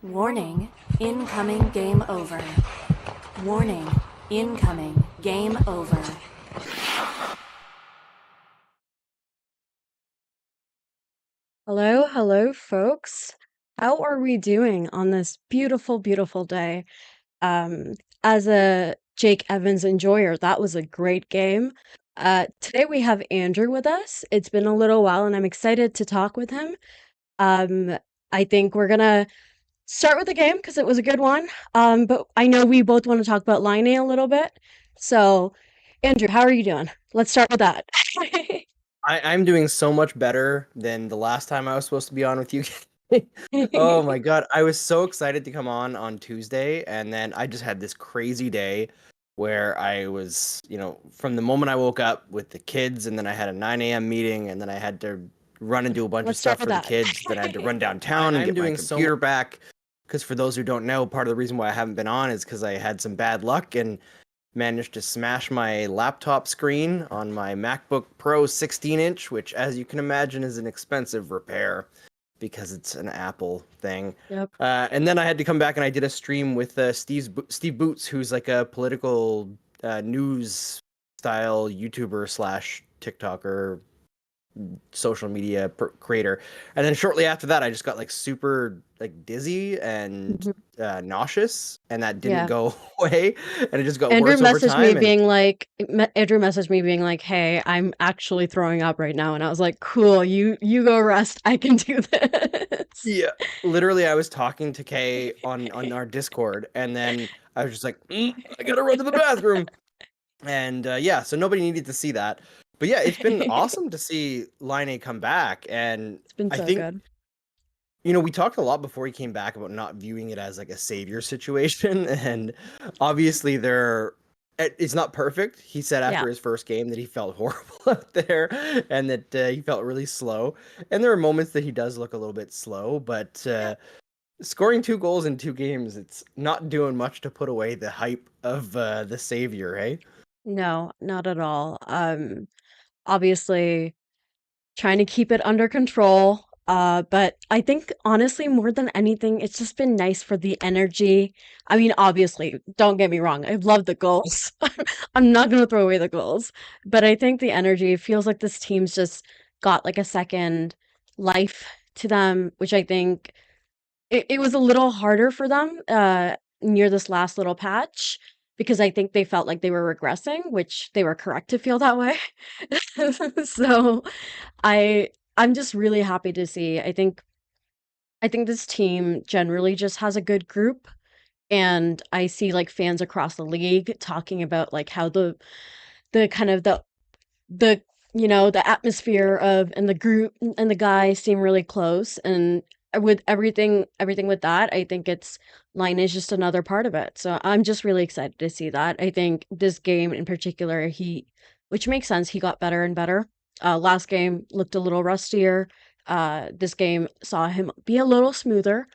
Warning, incoming game over. Warning, incoming game over. Hello, folks. How are we doing on this beautiful, beautiful day? Um, as a Jake Evans enjoyer, that was a great game. Today we have Andrew with us. It's been a little while, and I'm excited to talk with him. Um, I think we're gonna start with the game because it was a good one. But I know we both want to talk about Laine a little bit. So, Andrew, how are you doing? Let's start with that. I'm doing so much better than the last time I was supposed to be on with you. Oh my God. I was so excited to come on Tuesday, and then I just had this crazy day where I was, from the moment I woke up with the kids, and then I had a 9 a.m. meeting, and then I had to run and do a bunch of Let's start stuff with for the that. kids. Then I had to run downtown and I'm get my doing so computer back. Because for those who don't know, part of the reason why I haven't been on is because I had some bad luck and managed to smash my laptop screen on my MacBook Pro 16-inch, which, as you can imagine, is an expensive repair because it's an Apple thing. Yep. And then I had to come back and I did a stream with Steve Boots, who's like a political news style YouTuber slash TikToker social media creator. And then shortly after that, I just got like super like dizzy and Mhm. nauseous, and that didn't Yeah. go away, and it just got Andrew worse over messaged me time. And being like, Andrew messaged me being like, "Hey, I'm actually throwing up right now," and I was like, "Cool, you go rest. I can do this." yeah, literally, I was talking to Kay on our Discord, and then I was just like, I gotta run to the bathroom. And yeah, so nobody needed to see that. But yeah, it's been It's awesome to see Laine come back, and been I so think good. we talked a lot before he came back about not viewing it as like a savior situation, and obviously it's not perfect. He said Yeah. after his first game that he felt horrible out there, and that he felt really slow. And there are moments that he does look a little bit slow, but Yeah. scoring 2 goals in 2 games, it's not doing much to put away the hype of the savior, hey? No, not at all. Obviously trying to keep it under control. But I think honestly, more than anything, it's just been nice for the energy. I mean, obviously, don't get me wrong, I love the goals. I'm not gonna throw away the goals, but I think the energy feels like this team's just got like a second life to them, which I think it was a little harder for them near this last little patch because I think they felt like they were regressing, which they were correct to feel that way. So I'm just really happy to see. I think this team generally just has a good group, and I see like fans across the league talking about like how the kind of the the atmosphere of and the group and the guys seem really close, and with everything with that, I think it's line is just another part of it. So I'm just really excited to see that. I think this game in particular, which makes sense, he got better and better. Last game looked a little rustier. This game saw him be a little smoother.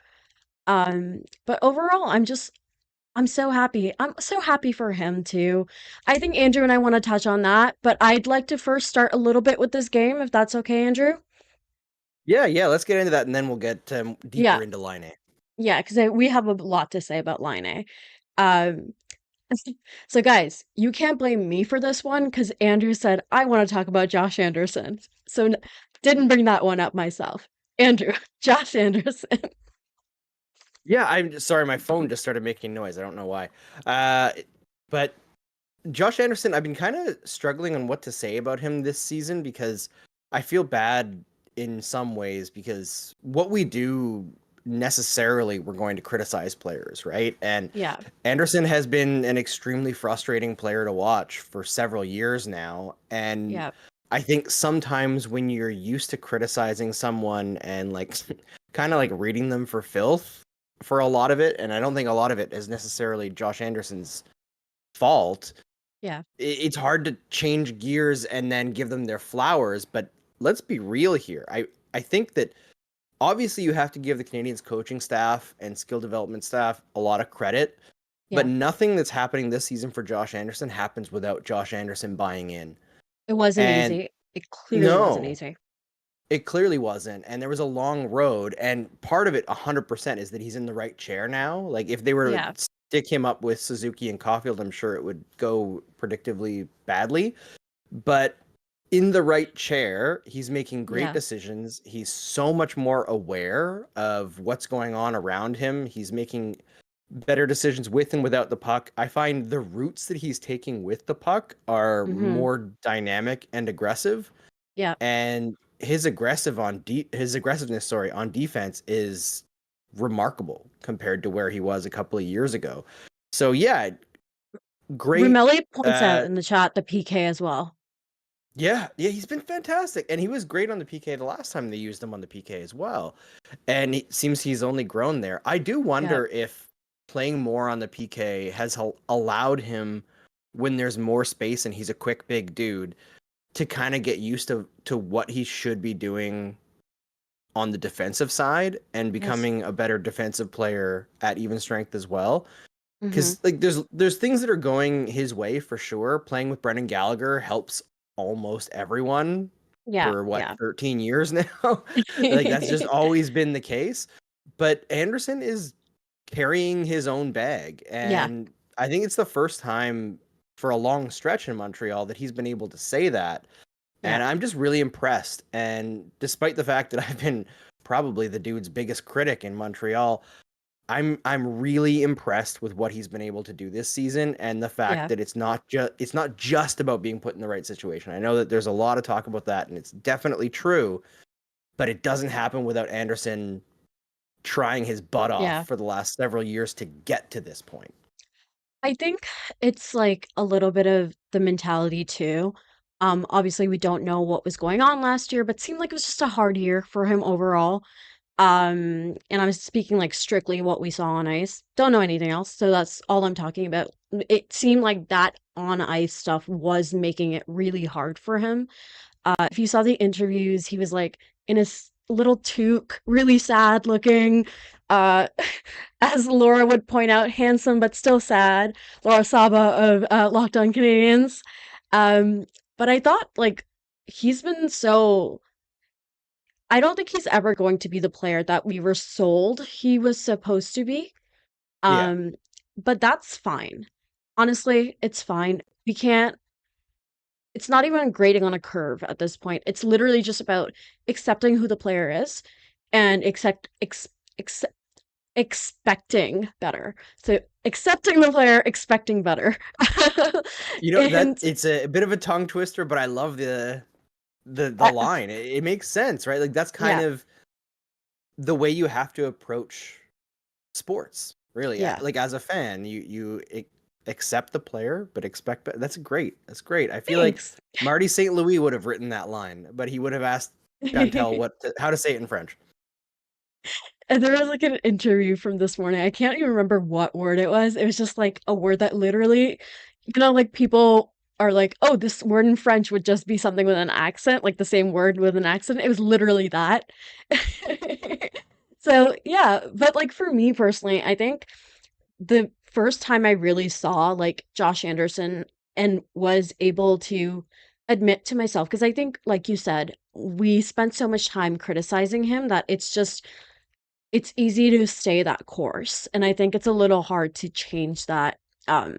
But overall, I'm so happy. I'm so happy for him too. I think Andrew and I want to touch on that, but I'd like to first start a little bit with this game, if that's okay, Andrew. Yeah, let's get into that, and then we'll get Yeah, deeper into Line. yeah, because we have a lot to say about Line A. Um, so guys, you can't blame me for this one because Andrew said I want to talk about Josh Anderson, so didn't bring that one up myself. Andrew, Josh Anderson. Yeah, I'm sorry, my phone just started making noise. I don't know why. Uh, but Josh Anderson, I've been kind of struggling on what to say about him this season because I feel bad in some ways because what we do necessarily we're going to criticize players, right? And Yeah, Anderson has been an extremely frustrating player to watch for several years now, and yeah, I think sometimes when you're used to criticizing someone and like kind of like reading them for filth for a lot of it, and I don't think a lot of it is necessarily Josh Anderson's fault. yeah, It's hard to change gears and then give them their flowers, but let's be real here. I think that obviously you have to give the Canadians coaching staff and skill development staff a lot of credit, but yeah. nothing that's happening this season for Josh Anderson happens without Josh Anderson buying in. It wasn't And easy. It clearly wasn't no, easy. It clearly wasn't, and there was a long road, and part of it 100% is that he's in the right chair now. Like if they were Yeah. to stick him up with Suzuki and Caulfield, I'm sure it would go predictably badly. But in the right chair, he's making great Yeah. decisions. He's so much more aware of what's going on around him. He's making better decisions with and without the puck. I find the routes that he's taking with the puck are Mhm. more dynamic and aggressive, Yeah. and his aggressiveness, sorry, on defense is remarkable compared to where he was a couple of years ago. So yeah, great. Ramelli points out Uh, in the chat the PK as well. yeah, he's been fantastic, and he was great on the PK the last time they used him on the PK as well. And it seems he's only grown there. I do Yeah. wonder if playing more on the PK has allowed him, when there's more space and he's a quick big dude, to kind of get used to what he should be doing on the defensive side and Yes. becoming a better defensive player at even strength as well. Mhm. Because like there's things that are going his way for sure. Playing with Brendan Gallagher helps almost everyone Yeah. for what, Yeah. 13 years now. Like that's just always been the case. But Anderson is carrying his own bag, Yeah. and I think it's the first time for a long stretch in Montreal that he's been able to say that. Yeah. And I'm just really impressed. And despite the fact that I've been probably the dude's biggest critic in Montreal, I'm really impressed with what he's been able to do this season, and the fact Yeah. that it's not just about being put in the right situation. I know that there's a lot of talk about that, and it's definitely true, but it doesn't happen without Anderson trying his butt off Yeah. for the last several years to get to this point. I think it's like a little bit of the mentality too. Obviously we don't know what was going on last year, but it seemed like it was just a hard year for him overall. And I'm speaking like strictly what we saw on ice. Don't know anything else, so that's all I'm talking about. It seemed like that on ice stuff was making it really hard for him. If you saw the interviews, he was like in his little toque, really sad looking. Uh, as Laura would point out, handsome but still sad. Laura Saba of Locked On Canadians. Um, but I thought like he's been so. I don't think he's ever going to be the player that we were sold he was supposed to be. Yeah. Um, but that's fine. Honestly, it's fine. We can't it's not even grading on a curve at this point. It's literally just about accepting who the player is and expecting better. So accepting the player, expecting better. That And it's a bit of a tongue twister, but I love the uh, line. It makes sense, right? Like that's kind yeah, of the way you have to approach sports, really. yeah. Like as a fan, accept the player, but expect. That's great. That's great. I feel like Thanks. Marty St. Louis would have written that line, but he would have asked Chantel how to say it in French. And there was like an interview from this morning. I can't even remember what word it was. It was just like a word that literally, like people are like, oh, this word in French would just be something with an accent, like the same word with an accent. It was literally that. So, yeah. But like for me personally, I think the first time I really saw like Josh Anderson and was able to admit to myself, because I think, like you said, we spent so much time criticizing him that it's easy to stay that course, and I think it's a little hard to change um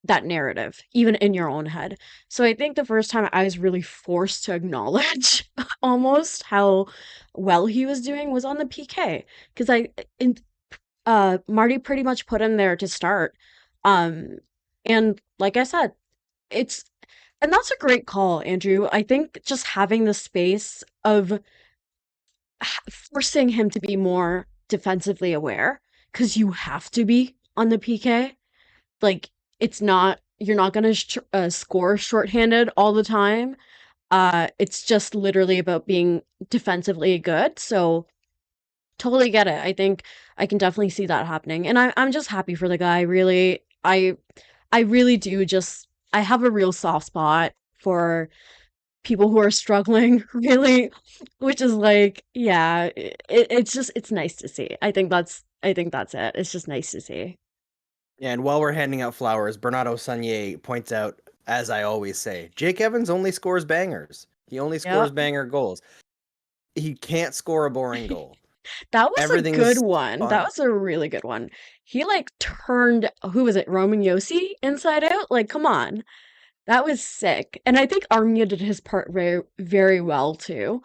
that narrative even in your own head. So I think the first time I was really forced to acknowledge almost how well he was doing was on the PK, because Marty pretty much put him there to start. Um and like I said, it's and that's a great call, Andrew. I think just having the space of forcing him to be more defensively aware, because you have to be on the PK. Like, it's not, you're not going to score shorthanded all the time. It's just literally about being defensively good. So, totally get it. I think I can definitely see that happening. And I'm just happy for the guy, really. I really do just, I have a real soft spot for people who are struggling really, which is like, yeah, it's just it's nice to see. I think that's it. It's just nice to see. And while we're handing out flowers, Bernardo Saunier points out, as I always say, Jake Evans only scores bangers. He only Yeah. scores banger goals. he can't score a boring goal. That was a Everything good is one. That fun. was a really good one. He like turned, who was it, Roman Yossi inside out? Like, come on. That was sick. And I think Armia did his part very, very well too.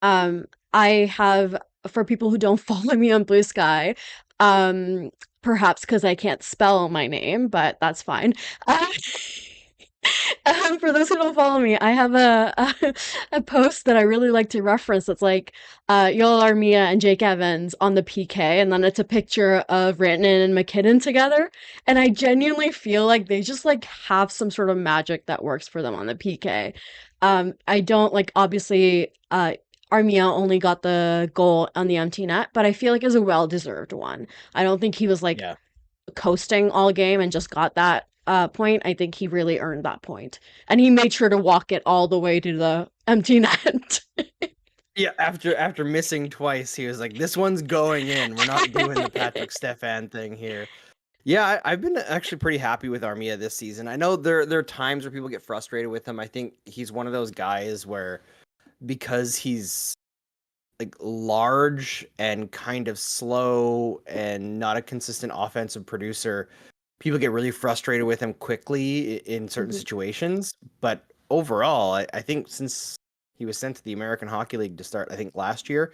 I have, for people who don't follow me on Blue Sky, um, perhaps because I can't spell my name, but that's fine. Uh, for those who don't follow me, I have a post that I really like to reference. It's like Yoel Armia and Jake Evans on the PK, and then it's a picture of Rantanen and McKinnon together. And I genuinely feel like they just like have some sort of magic that works for them on the PK. I don't like obviously Armia only got the goal on the empty net, but I feel like it was a well-deserved one. I don't think he was like Yeah. coasting all game and just got that point. I think he really earned that point. And he made sure to walk it all the way to the empty net. Yeah, after missing twice, he was like, "This one's going in. We're not doing the Patrick Stefan thing here." Yeah, I've been actually pretty happy with Armia this season. I know there are times where people get frustrated with him. I think he's one of those guys where because he's like large and kind of slow and not a consistent offensive producer, people get really frustrated with him quickly in certain Mhm. situations. But overall, I think since he was sent to the American Hockey League to start, I think last year,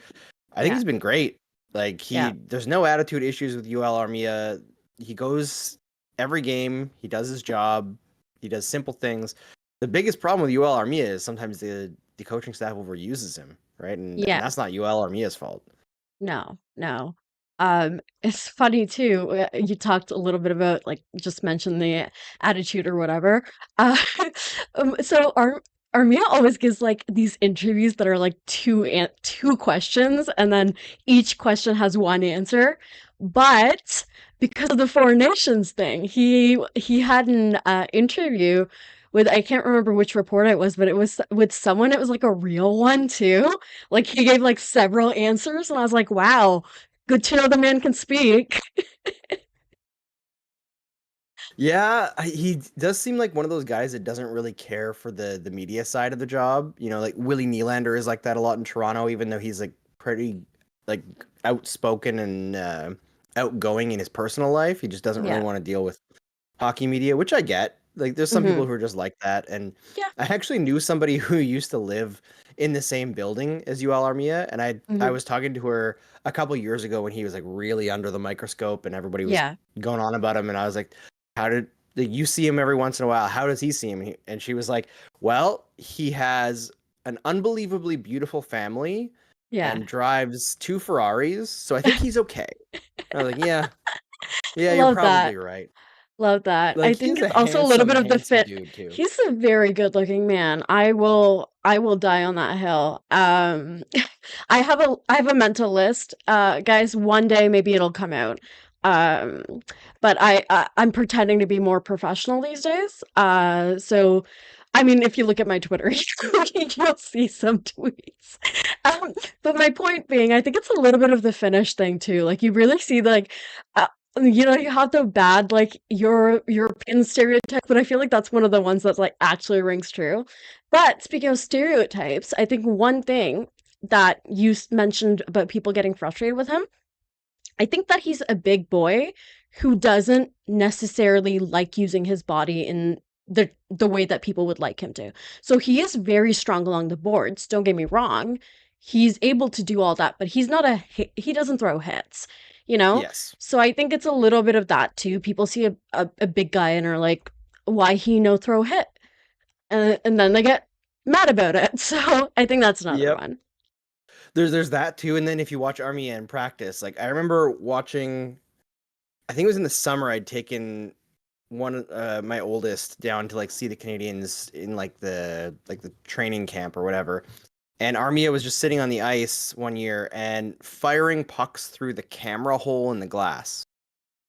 I think Yeah, he's been great. Like yeah, there's no attitude issues with UL Armia. He goes every game, he does his job, he does simple things. The biggest problem with UL Armia is sometimes the coaching staff overuses him, right? And yeah. that's not UL Armia's fault. No, no. It's funny too. You talked a little bit about like just mentioned the attitude or whatever. Uh, so Armia always gives like these interviews that are like two questions, and then each question has one answer. But because of the Foreign Nations thing, he had an interview with I can't remember which reporter it was, but it was with someone. It was like a real one too. Like he gave like several answers, and I was like, wow, good to know the man can speak. Yeah, he does seem like one of those guys that doesn't really care for the media side of the job. You know, like Willie Nylander is like that a lot in Toronto, even though he's like pretty like outspoken and outgoing in his personal life. He just doesn't really Yeah. want to deal with hockey media, which I get. Like, there's some Hmm. people who are just like that. And Yeah. I actually knew somebody who used to live in the same building as Yuval Armia, and I Hmm. was talking to her a couple years ago when he was like really under the microscope, and everybody was Yeah. going on about him, and I was like, "How did like, you see him every once in a while? How does he see him?" And she was like, "Well, he has an unbelievably beautiful family Yeah. and drives two Ferraris, so I think he's okay." I was like, "Yeah, yeah, you're Love probably that. right." Love that. I Like think he's a it's also a little bit of the handsome fit. dude too. He's a very good looking man. I will die on that hill. I have a mental list. Guys, one day maybe it'll come out. Um, but I'm pretending to be more professional these days. So I mean, if you look at my Twitter, you'll see some tweets. Um, but my point being, I think it's a little bit of the Finnish thing too. Like you really see like you have the bad like your European stereotype, but I feel like that's one of the ones that's like actually rings true. But speaking of stereotypes, I think one thing that you mentioned about people getting frustrated with him, I think that he's a big boy who doesn't necessarily like using his body in the way that people would like him to. So he is very strong along the boards, don't get me wrong. He's able to do all that, but he's not he doesn't throw hits, you know? Yes. So I think it's a little bit of that too. People see a big guy and are like, why he no throw hit? And then they get mad about it. So I think that's another Yep. one. There's that too, and then if you watch Army in practice, like I remember watching, I think it was in the summer, I'd taken one my oldest down to like see the Canadians in like the training camp or whatever. And Armia was just sitting on the ice one year and firing pucks through the camera hole in the glass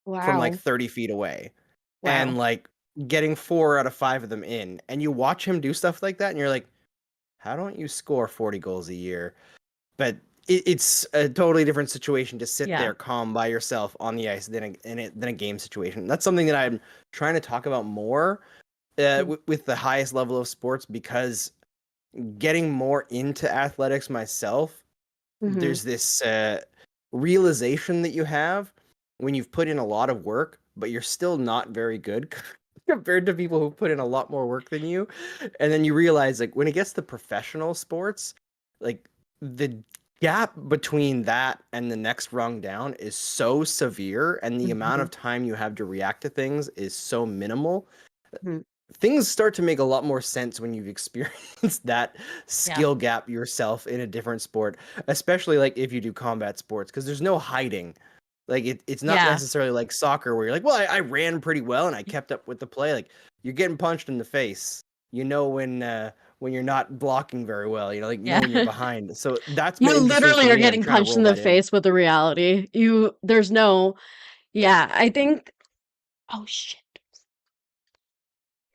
from like Wow. 30 feet away. And Wow. like getting 4 out of 5 of them in. And you watch him do stuff like that and you're like, how don't you score 40 goals a year? But it's a totally different situation to sit Yeah. there calm by yourself on the ice than a game situation. That's something that I'm trying to talk about more Mm. with the highest level of sports, because getting more into athletics myself, Mm-hmm. there's this realization that you have when you've put in a lot of work, but you're still not very good compared to people who put in a lot more work than you. And then you realize, like, when it gets to professional sports, like, the gap between that and the next rung down is so severe, and the amount Mm-hmm. of time you have to react to things is so minimal. Mm-hmm. Things start to make a lot more sense when you've experienced that Yeah. skill gap yourself in a different sport, especially like if you do combat sports, because there's no hiding. Like it's not Yeah. necessarily like soccer where you're like, well, I ran pretty well and I kept up with the play. Like you're getting punched in the face. You know when you're not blocking very well. You know, like you know Yeah. when you're behind. So that's been You interesting for literally are me, and I'm getting trying to punched in roll the that in. face with the reality. There's no, yeah, I think, oh shit.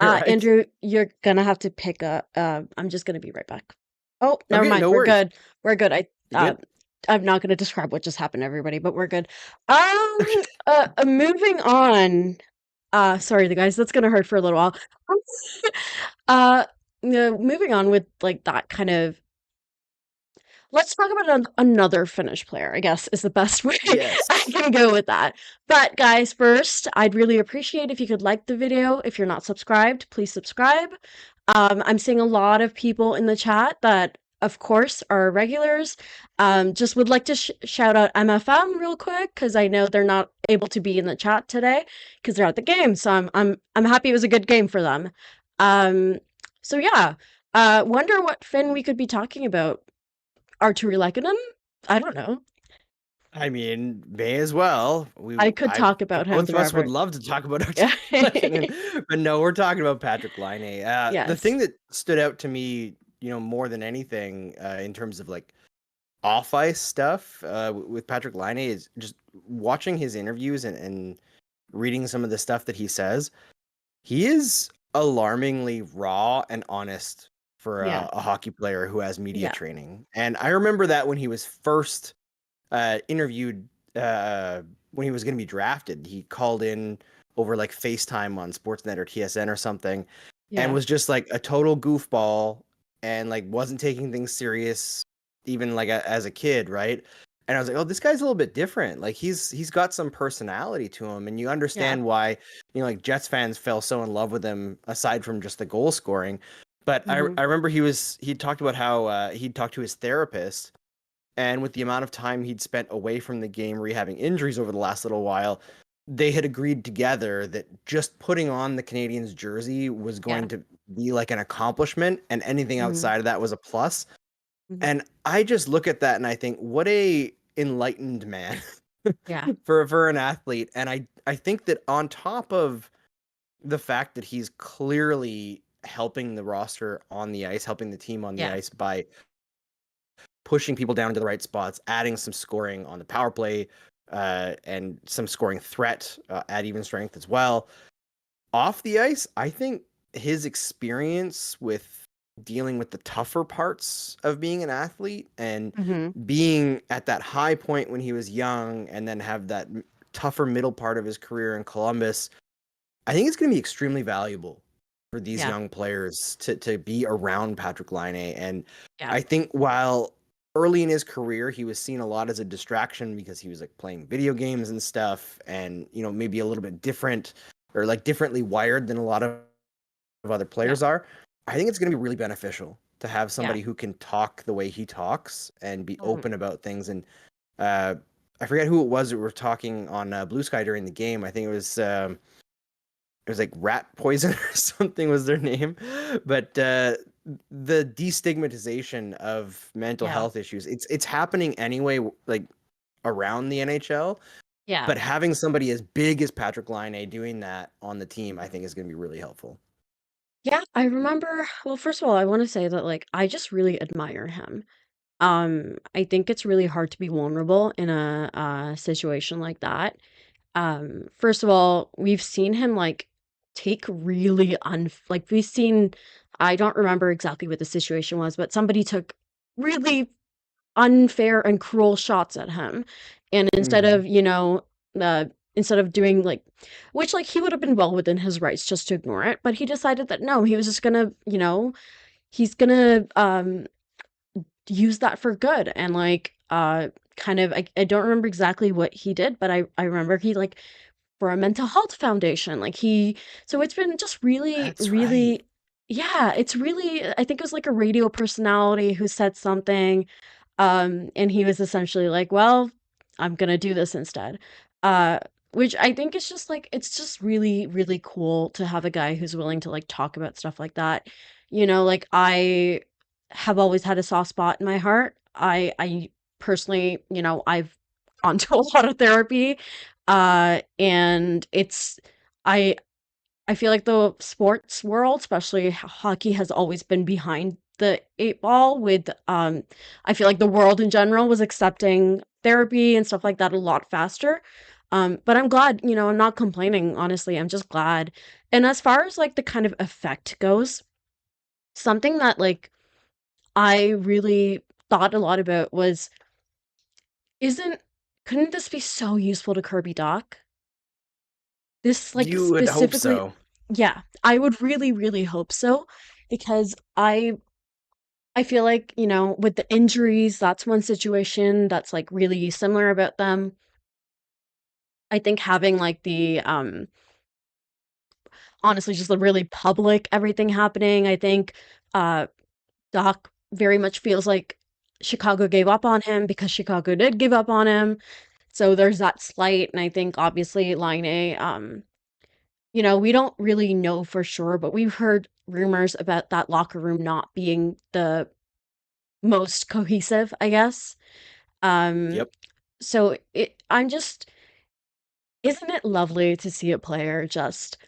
You're right. Andrew, you're gonna have to pick up. I'm just gonna be right back. Oh, never Okay, mind. no We're worries. good. We're good. You good? I'm not gonna describe what just happened, everybody, but we're good. Okay. Moving on. Sorry, the guys, that's gonna hurt for a little while. Uh, moving on with like that kind of. Let's talk about another Finnish player, I guess, is the best way I Yes. can go with that. But guys, first, I'd really appreciate if you could like the video. If you're not subscribed, please subscribe. I'm seeing a lot of people in the chat that, of course, are regulars. Just would like to shout out MFM real quick because I know they're not able to be in the chat today because they're at the game. So I'm happy it was a good game for them. Um, so yeah, wonder what Finn we could be talking about. Arturi Lekkonen? I don't know. I mean, may as well. I could talk about him Both of us would forever. love to talk about Yeah. Arttunen, but no, we're talking about Patrick Laine. The Yes. thing that stood out to me, more than anything, in terms of like off ice stuff, with Patrick Laine is just watching his interviews and reading some of the stuff that he says. He is alarmingly raw and honest for Yeah. a hockey player who has media Yeah. training. And I remember that when he was first interviewed when he was going to be drafted. He called in over like FaceTime on Sportsnet or TSN or something, and Yeah. was just like a total goofball and like wasn't taking things serious, even like as a kid, right? And I was like, oh, this guy's a little bit different. Like he's got some personality to him, and you Yeah. understand why like Jets fans fell so in love with him aside from just the goal scoring. But Mhm. I remember he talked about how he'd talked to his therapist, and with the amount of time he'd spent away from the game rehabbing injuries over the last little while, they had agreed together that just putting on the Canadiens jersey was Yeah. going to be like an accomplishment, and anything Mhm. outside of that was a plus. Mhm. And I just look at that and I think, what a enlightened man Yeah. for an athlete. And I think that on top of the fact that he's clearly helping the roster on the ice, helping the team on the Yeah. ice by pushing people down into the right spots, adding some scoring on the power play, and some scoring threat at even strength as well. Off the ice, I think his experience with dealing with the tougher parts of being an athlete and Mhm. being at that high point when he was young and then have that tougher middle part of his career in Columbus, I think it's going to be extremely valuable for these Yeah. young players to be around Patrick Laine. And Yeah. I think while early in his career he was seen a lot as a distraction because he was like playing video games and stuff, and maybe a little bit different or like differently wired than a lot of other Yeah. players are. I think it's going to be really beneficial to have Yeah. somebody who can talk the way he talks and be Mhm. open about things. And uh, I forget who it was that were talking on Blue Sky during the game. I think it was like rat poison or something was their name. But the destigmatization of mental Yeah. health issues, it's happening anyway, like around the NHL. Yeah. But having somebody as big as Patrick Laine doing that on the team, I think is going to be really helpful. Yeah, I remember, well, first of all, I want to say that like I just really admire him. I think it's really hard to be vulnerable in a situation like that. First of all, we've seen him like take really like we've seen, I don't remember exactly what the situation was, but somebody took really unfair and cruel shots at him. And instead Mm-hmm. of, instead of doing like, which like he would have been well within his rights just to ignore it, but he decided that no, he was just gonna, he's gonna use that for good. And like kind of I don't remember exactly what he did, but I remember he like for a mental health foundation. Like so it's been just really, That's right. really, yeah, it's really, I think it was like a radio personality who said something. And he was essentially like, well, I'm gonna do this instead. Uh, which I think is just like, it's just really, really cool to have a guy who's willing to like talk about stuff like that. Like I have always had a soft spot in my heart. I personally, I've gone to a lot of therapy. And I I feel like the sports world, especially hockey, has always been behind the eight ball with I feel like the world in general was accepting therapy and stuff like that a lot faster. But I'm glad, I'm not complaining, honestly. I'm just glad. And as far as like the kind of effect goes, something that like I really thought a lot about was isn't couldn't this be so useful to Kirby Doc? This, like, You would hope specifically. so. Yeah, I would really, really hope so because I feel like, with the injuries, that's one situation that's, like, really similar about them. I think having, like, honestly, just the really public everything happening, I think, uh, Doc very much feels like Chicago gave up on him because Chicago did give up on him, so there's that slight, and I think obviously Laine, we don't really know for sure, but we've heard rumors about that locker room not being the most cohesive, I guess. Um, Yep. so I'm just, isn't it lovely to see a player just,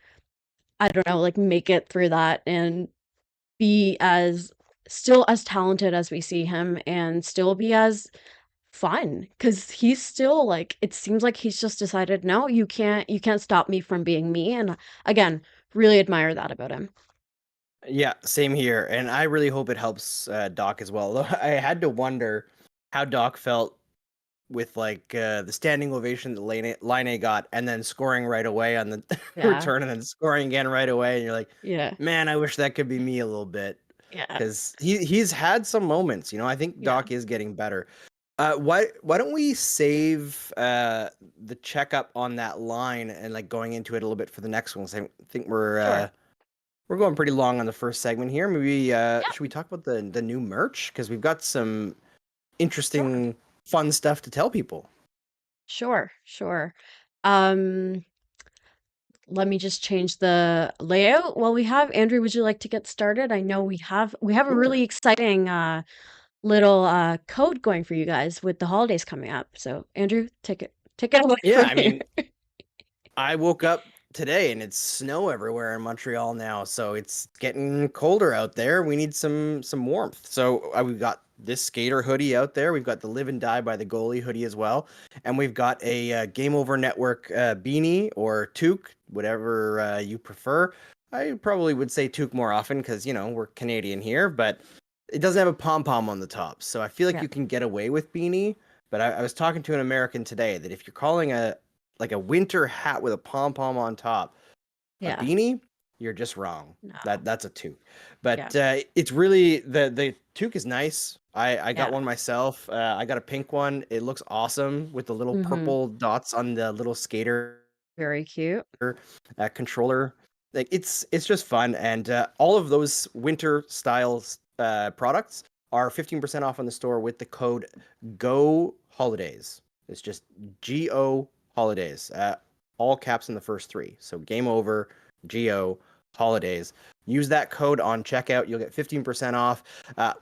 I don't know, like make it through that and be as still as talented as we see him and still be as fun because he's still like it seems like he's just decided no you can't stop me from being me and again really admire that about him. Yeah, same here. And I really hope it helps Doc as well. Though I had to wonder how Doc felt with like the standing ovation that Laine got and then scoring right away on the Yeah. return and then scoring again right away. And you're like, Yeah. man, I wish that could be me a little bit. Yeah. Because he's had some moments, I think Yeah. Doc is getting better. Why don't we save the checkup on that line and like going into it a little bit for the next one? 'Cause I think Sure. we're going pretty long on the first segment here. Maybe Yeah. should we talk about the new merch? Because we've got some Sure. interesting, fun stuff to tell people. Sure. Sure. Um, Let me just change the layout. Well, we have Andrew, would you like to get started? I know we have a Sure. really exciting little code going for you guys with the holidays coming up. So, Andrew, take it away Yeah, from I here. mean, I woke up today and it's snow everywhere in Montreal now, so it's getting colder out there. We need some warmth. So we've got this skater hoodie out there. We've got the Live and Die by the Goalie hoodie as well, and we've got a Game Over Network beanie or toque, whatever you prefer. I probably would say toque more often because we're Canadian here, but it doesn't have a pom pom on the top, so I feel like Yeah. you can get away with beanie. But I was talking to an American today that if you're calling a winter hat with a pom pom on top a Yeah. beanie, you're just wrong. No. That's a toque. Yeah. But it's really the toque is nice. I got Yeah. one myself. I got a pink one. It looks awesome with the little Mhm. purple dots on the little skater Very cute. controller. Like it's just fun, and all of those winter styles products are 15% off on the store with the code Go Holidays. It's just GO Holidays. All caps in the first three. So game over, GO Holidays. Use that code on checkout. You'll get 15% off.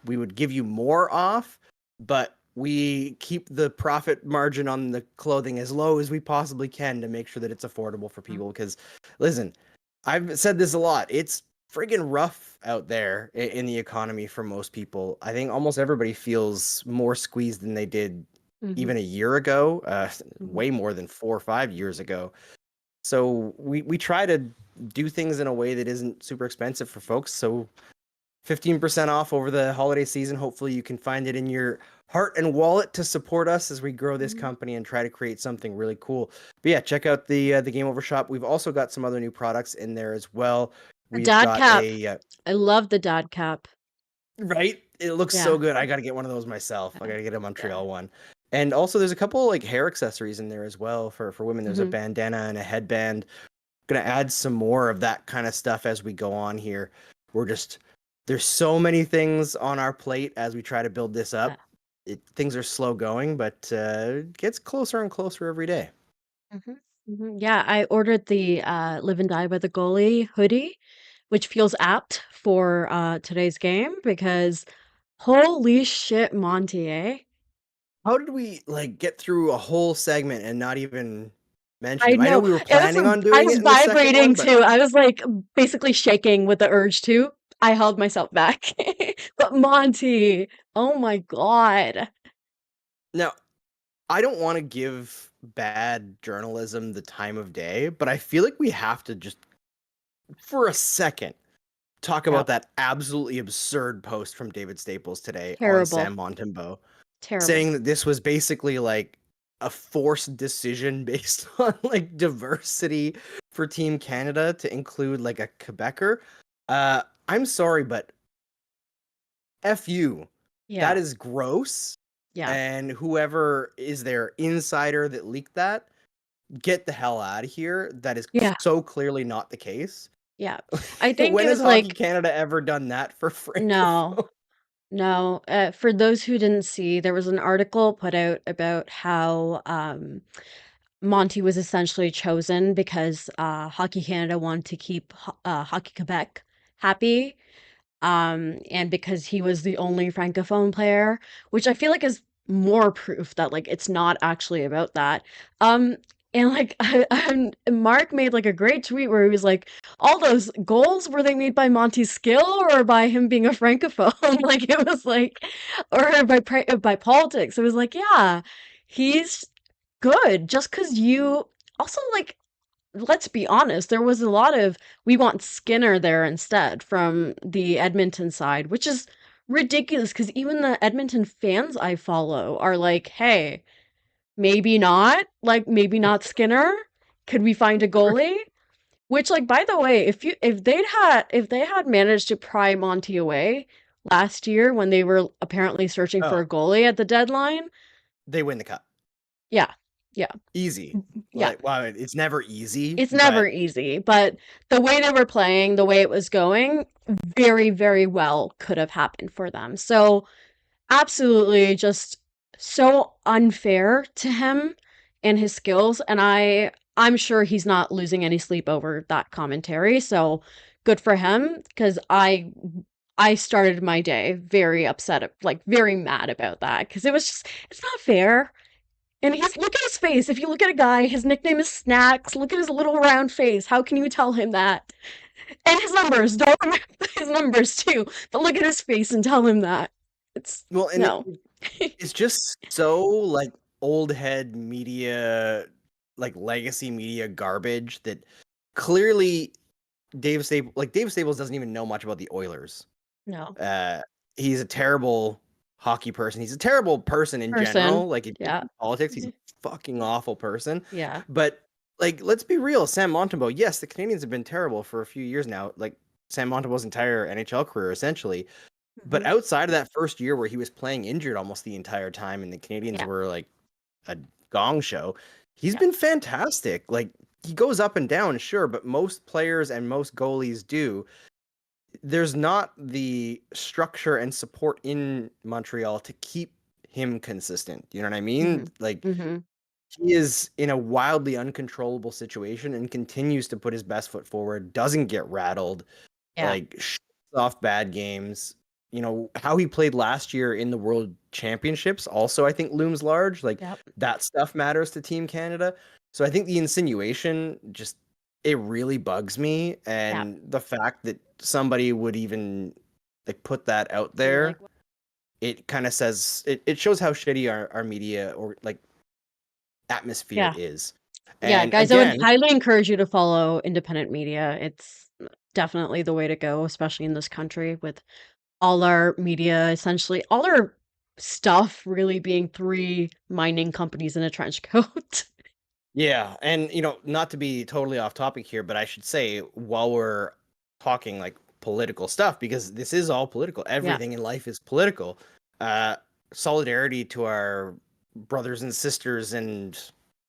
We would give you more off, but we keep the profit margin on the clothing as low as we possibly can to make sure that it's affordable for people. Because, listen, I've said this a lot. It's friggin' rough out there in the economy for most people. I think almost everybody feels more squeezed than they did Mhm. even a year ago, Mhm. way more than 4 or 5 years ago. So we try to do things in a way that isn't super expensive for folks. So 15% off over the holiday season. Hopefully you can find it in your heart and wallet to support us as we grow this Mhm. company and try to create something really cool. But yeah, check out the Game Over shop. We've also got some other new products in there as well. The We've dad got cap. a I love the dad cap. Right? It looks Yeah. so good. I gotta get one of those myself. I Yeah. gotta get a Yeah. Montreal one. And also, there's a couple like hair accessories in there as well for women. There's a Hmm. bandana and a headband. Gonna add some more of that kind of stuff as we go on here. We're just there's so many things on our plate as we try to build this Yeah. up. Things are slow going, but it gets closer and closer every day. Hmm. Hmm. Yeah, I ordered the Live and Die by the Goalie hoodie, which feels apt for today's game because holy shit, Monty, eh? How did we like get through a whole segment and not even mention I him? I know know. we were It was planning on I doing was it in the second one, vibrating but too. I was like basically shaking with the urge to. I held myself back. But Monty, oh my God. now I don't want to give bad journalism the time of day, but I feel like we have to just for a second talk about Yep. that absolutely absurd post from David Staples today on Terrible. Sam Montembeault, Terrible. saying that this was basically like a forced decision based on like diversity for Team Canada to include like a Quebecer. I'm sorry, but F you. That Yeah. is gross. Yeah. And whoever is their insider that leaked that, get the hell out of here. That is Yeah. so clearly not the case. Yeah. I think When it has was Hockey like Canada ever done that for no. Francophone? No, for those who didn't see, there was an article put out about how Monty was essentially chosen because Hockey Canada wanted to keep Hockey Quebec happy, and because he was the only francophone player, which I feel like is more proof that like it's not actually about that. Um, and like Mark made like a great tweet where he was like, "All those goals were they made by Monty's skill or by him being a francophone?" Like it was like, or by politics. It was like, yeah, he's good. Just because you also like let's be honest, there was a lot of we want Skinner there instead from the Edmonton side, which is ridiculous because even the Edmonton fans I follow are like, hey, maybe not, like maybe not Skinner. Could we find a goalie? Which, like, by the way, if they had managed to pry Monty away last year when they were apparently searching for Oh, a goalie at the deadline, they win the cup. yeah, yeah, Easy. yeah. Like, wow, it's never easy, It's never but easy, but the way they were playing, the way it was going, very, very well could have happened for them. So, absolutely just so unfair to him and his skills, and I'm sure he's not losing any sleep over that commentary. So, good for him because I started my day very upset, like very mad about that because it was just it's not fair. And he's look at his face. If you look at a guy, his nickname is Snacks. Look at his little round face. How can you tell him that? And his numbers. Don't remember his numbers too. But look at his face and tell him that. It's well, and no. it's just so like old head media, like legacy media garbage that clearly Dave Staples doesn't even know much about the Oilers. No. Uh, he's a terrible hockey person. He's a terrible person in Person. general. Like in Yeah. politics, he's a fucking awful person. Yeah. But like, let's be real. Sam Montembeault. Yes, the Canadians have been terrible for a few years now. Like Sam Montembeault's entire NHL career, essentially. But Hmm. outside of that first year where he was playing injured almost the entire time, and the Canadians Yeah. were like a gong show, he's Yeah. been fantastic. Like he goes up and down, sure, but most players and most goalies do. There's not the structure and support in Montreal to keep him consistent. You know what I mean? Hmm. Like Hmm. he is in a wildly uncontrollable situation and continues to put his best foot forward, doesn't get rattled, Yeah. like shuts off bad games. You know, how he played last year in the World Championships also I think looms large. Like Yep. that stuff matters to Team Canada. So I think the insinuation just it really bugs me, Yeah. and the fact that somebody would even like put that out Be like, there, it kind of says it shows how shitty our media or like atmosphere yeah. is. Yeah, And guys, I would again, highly encourage you to follow independent media. It's definitely the way to go, especially in this country with all our media, essentially all our stuff really being three mining companies in a trench coat. yeah, and not to be totally off topic here, but I should say while we're talking, like political stuff, because this is all political. Yeah. Everything in life is political. Uh, Solidarity to our brothers and sisters and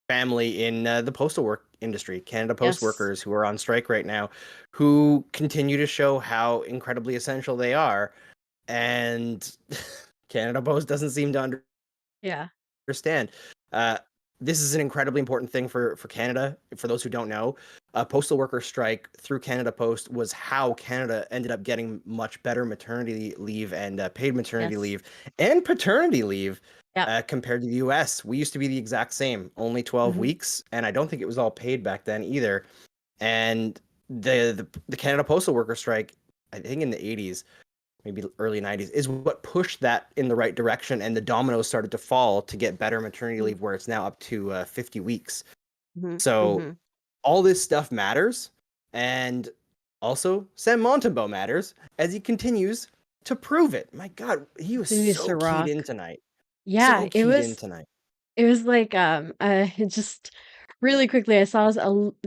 family in the postal work industry, Canada Post Yes. workers who are on strike right now, who continue to show how incredibly essential they are. And Canada Post doesn't seem to Yeah. understand. Uh, this is an incredibly important thing for Canada. For those who don't know, a postal worker strike through Canada Post was how Canada ended up getting much better maternity leave and paid maternity Yes. leave and paternity leave Yep. compared to the US. We used to be the exact same, only 12 Mhm. weeks, and I don't think it was all paid back then either. And the Canada Postal Worker strike, I think in the 80s, maybe early 90s, is what pushed that in the right direction, and the dominoes started to fall to get better maternity Mhm. leave, where it's now up to 50 weeks. Mhm. So Mhm. all this stuff matters, and also Sam Montembeault matters as he continues to prove it. My God, he was Continues to so keyed in rock. tonight. Yeah, So keyed in tonight. it was like just really quickly I saw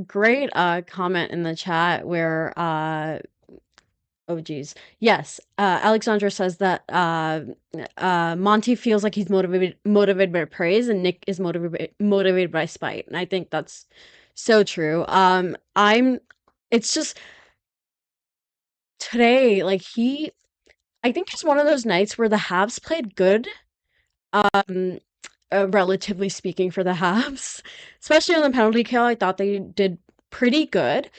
great comment in the chat where oh geez. Yes. Alexandra says that Monty feels like he's motivated by praise and Nick is motivated by spite. And I think that's so true. It's just today, like I think it's one of those nights where the Habs played good. Um Relatively speaking for the Habs, especially on the penalty kill, I thought they did pretty good.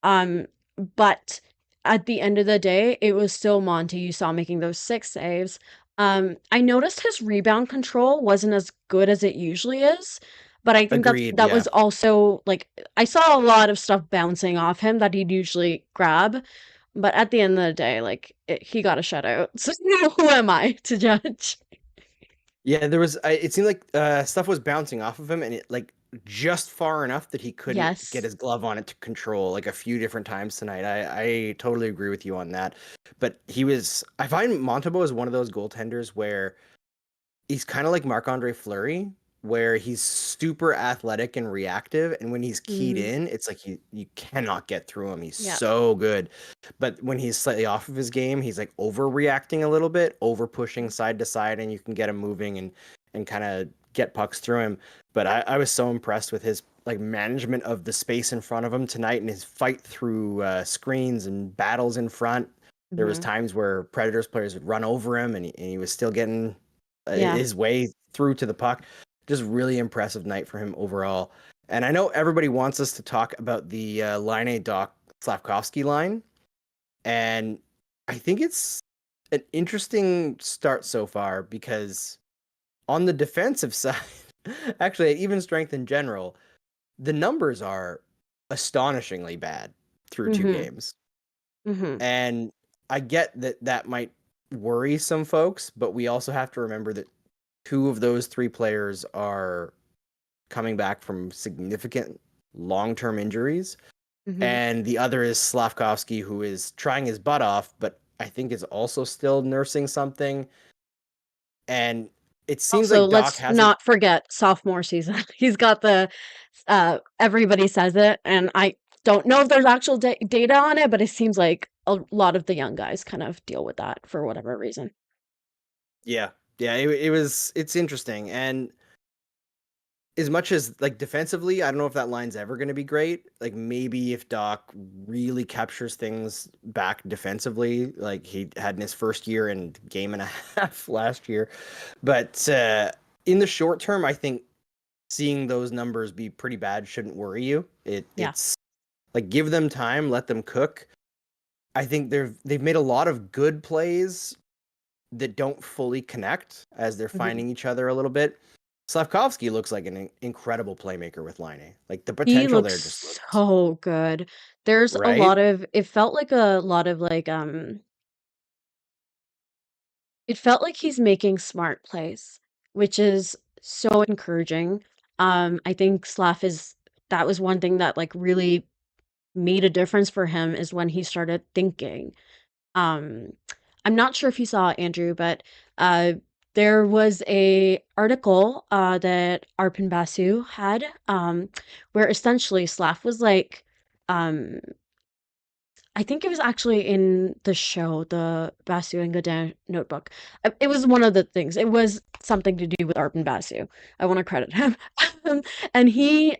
Um, but at the end of the day, it was still Monty you saw making those 6 saves. I noticed his rebound control wasn't as good as it usually is, but I think Agreed. that Yeah. was also like I saw a lot of stuff bouncing off him that he'd usually grab, but at the end of the day, he got a shutout. So who am I to judge? Yeah, it seemed like stuff was bouncing off of him, and it like just far enough that he couldn't get Yes. his glove on it to control, like a few different times tonight. I totally agree with you on that. But I find Montembeault is one of those goaltenders where he's kind of like Marc-Andre Fleury, where he's super athletic and reactive, and when he's keyed Mhm. in, it's like you cannot get through him. He's Yeah. so good. But when he's slightly off of his game, he's like overreacting a little bit, over pushing side to side, and you can get him moving and kind of get pucks through him. But I was so impressed with his like management of the space in front of him tonight, and his fight through screens and battles in front. There was Mhm. times where Predators players would run over him, and he was still getting Yeah. his way through to the puck. Just really impressive night for him overall. And I know everybody wants us to talk about the Laine Dach Slafkovsky line, and I think it's an interesting start so far, because on the defensive side, actually at even strength in general, the numbers are astonishingly bad through two Mhm. games. Mhm. And I get that that might worry some folks, but we also have to remember that two of those three players are coming back from significant long-term injuries, Mhm. and the other is Slafkovsky, who is trying his butt off, but I think is also still nursing something. And it seems Also, like Doc let's hasn't. not forget sophomore season. He's got the everybody says it, and I don't know if there's actual data on it, but it seems like a lot of the young guys kind of deal with that for whatever reason. Yeah, yeah, it's interesting. And as much as like defensively, I don't know if that line's ever going to be great. Like maybe if Doc really captures things back defensively, like he had in his first year and game and a half last year. But in the short term, I think seeing those numbers be pretty bad shouldn't worry you. Yeah. It's like, give them time, let them cook. I think they've made a lot of good plays that don't fully connect as they're Mhm. finding each other a little bit. Slavkovsky looks like an incredible playmaker with Laine. Like the He potential looks there just looks so good. There's a right. lot of it felt like a lot of it felt like he's making smart plays, which is so encouraging. I think Slaf is that was one thing that like really made a difference for him is when he started thinking. Um, I'm not sure if you saw it, Andrew, but uh, there was a article that Arpin Basu had where essentially Slaf was like, um, I think it was actually in the show, the Basu and Godin notebook. It was one of the things. It was something to do with Arpan Basu. I want to credit him. And he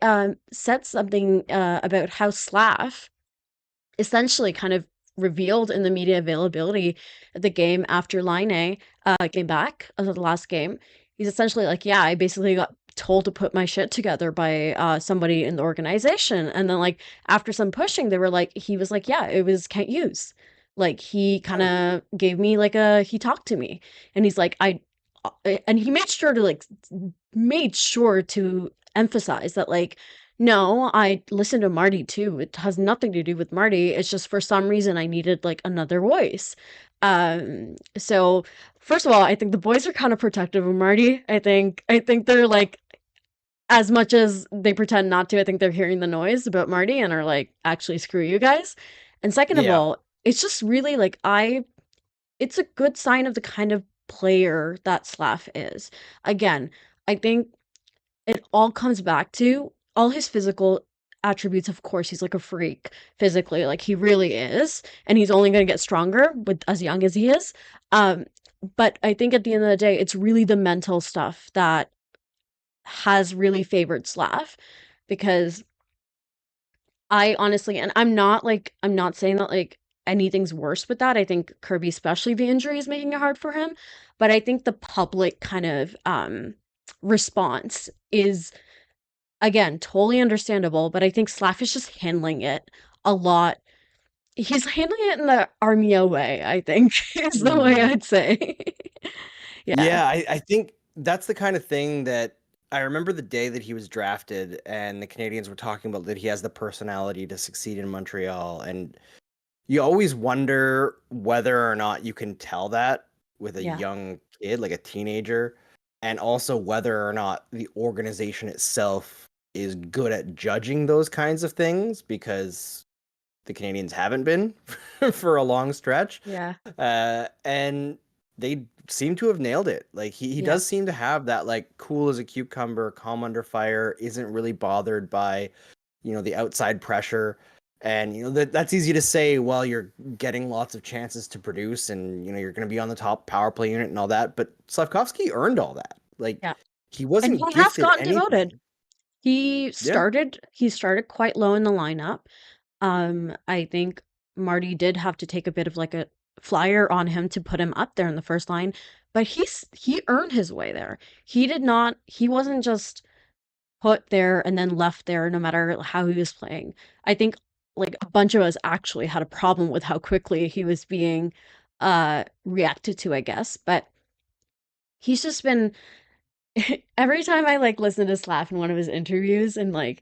said something about how Slaf essentially kind of revealed in the media availability of the game after Laine came back of the last game. He's essentially like, yeah, I basically got told to put my shit together by somebody in the organization. And then like after some pushing, they were like, he was like, yeah, it was can't use. Like he kind Yeah. of gave me like he talked to me and he's like, and he made sure to emphasize that like no, I listen to Marty too. It has nothing to do with Marty. It's just for some reason I needed like another voice. So first of all, I think the boys are kind of protective of Marty. I think they're like as much as they pretend not to, I think they're hearing the noise about Marty and are like, actually screw you guys. And second of Yeah. all, it's just really like it's a good sign of the kind of player that Slav is. Again, I think it all comes back to all his physical attributes. Of course, he's like a freak physically, like he really is, and he's only going to get stronger with as young as he is. Um, but I think at the end of the day, it's really the mental stuff that has really favored Slav because I honestly, and I'm not saying that like anything's worse with that. I think Kirby, especially the injury, is making it hard for him. But I think the public kind of response is again, totally understandable, but I think Slav is just handling it a lot. He's handling it in the Armia way, I think, is the way Mhm. I'd say. Yeah. Yeah, I think that's the kind of thing that I remember the day that he was drafted and the Canadians were talking about that he has the personality to succeed in Montreal. And you always wonder whether or not you can tell that with a Yeah. young kid, like a teenager, and also whether or not the organization itself is good at judging those kinds of things because the Canadians haven't been for a long stretch. Yeah. And they seem to have nailed it. Like he Yeah. does seem to have that like cool as a cucumber, calm under fire, isn't really bothered by, the outside pressure. And that's easy to say while you're getting lots of chances to produce and you're going to be on the top power play unit and all that, but Slavkovsky earned all that. Like Yeah. he And wasn't he has gifted gotten demoted. anything. Yeah. He started quite low in the lineup. I think Marty did have to take a bit of like a flyer on him to put him up there in the first line, but he earned his way there. He wasn't just put there and then left there no matter how he was playing. I think like a bunch of us actually had a problem with how quickly he was being reacted to, I guess. But he's just been every time I like listen to Slav in one of his interviews and like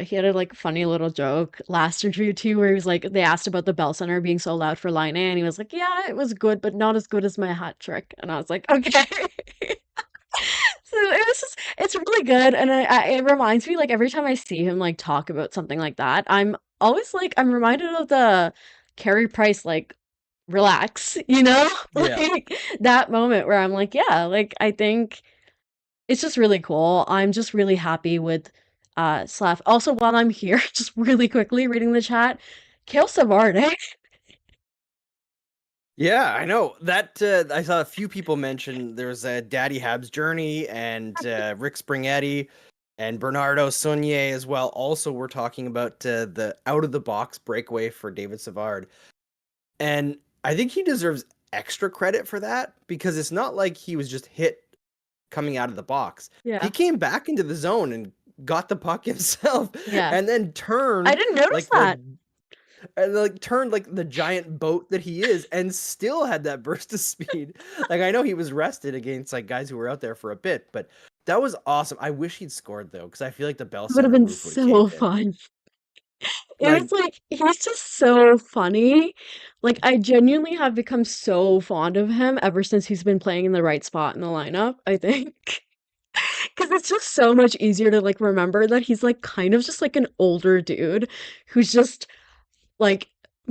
he had a like funny little joke last interview too where he was like they asked about the Bell Center being so loud for Laine and he was like, yeah, it was good, but not as good as my hat trick. And I was like, okay. So it's really good, and it reminds me like every time I see him like talk about something like that, I'm always like I'm reminded of the Carey Price like relax, Yeah. like that moment where I'm like, yeah, like I think it's just really cool. I'm just really happy with Slav. Also, while I'm here, just really quickly reading the chat, Kale Savard, eh? Yeah, I know that. I saw a few people mention there's a Daddy Habs journey and Rick Springhetti and Bernardo Saunier as well. Also, we're talking about the out of the box breakaway for David Savard, and I think he deserves extra credit for that because it's not like he was just hit coming out of the box. He Yeah, came back into the zone and got the puck himself, yeah. and then I turned didn't notice like that. the giant boat that he is and still had that burst of speed. Like I know he was rested against like guys who were out there for a bit, but that was awesome. I wish he'd scored though, because I feel like the Bell It would have Center been roof would have so caved in. fun. It Like, was like he's just so funny. Like I genuinely have become so fond of him ever since he's been playing in the right spot in the lineup, I think. Because it's just so much easier to like remember that he's like kind of just like an older dude who's just like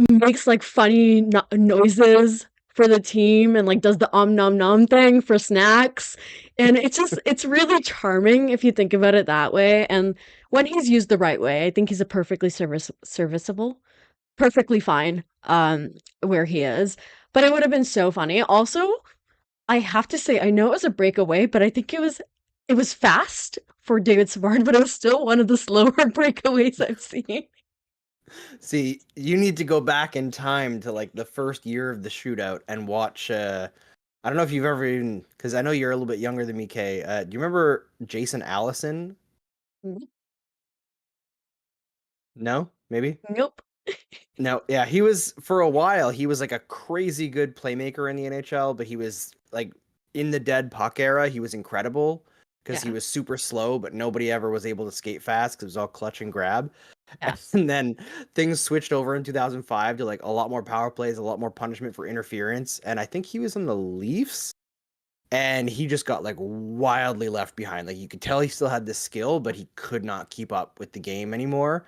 makes like funny noises for the team and like does the nom nom thing for snacks. And it's really charming if you think about it that way. And when he's used the right way, I think he's a perfectly serviceable. perfectly fine where he is. But it would have been so funny. Also, I have to say, I know it was a breakaway, but I think it was fast for David Savard, but it was still one of the slower breakaways I've seen. See, you need to go back in time to like the first year of the shootout and watch. I don't know if you've ever even, because I know you're a little bit younger than me, Kay. Do you remember Jason Allison? Mhm. No, maybe. Nope. No, yeah, he was for a while. He was like a crazy good playmaker in the NHL, but he was like in the dead puck era. He was incredible because he Yeah. was super slow, but nobody ever was able to skate fast because it was all clutch and grab. Yes. And then things switched over in 2005 to like a lot more power plays, a lot more punishment for interference. And I think he was in the Leafs and he just got like wildly left behind. Like you could tell he still had the skill, but he could not keep up with the game anymore.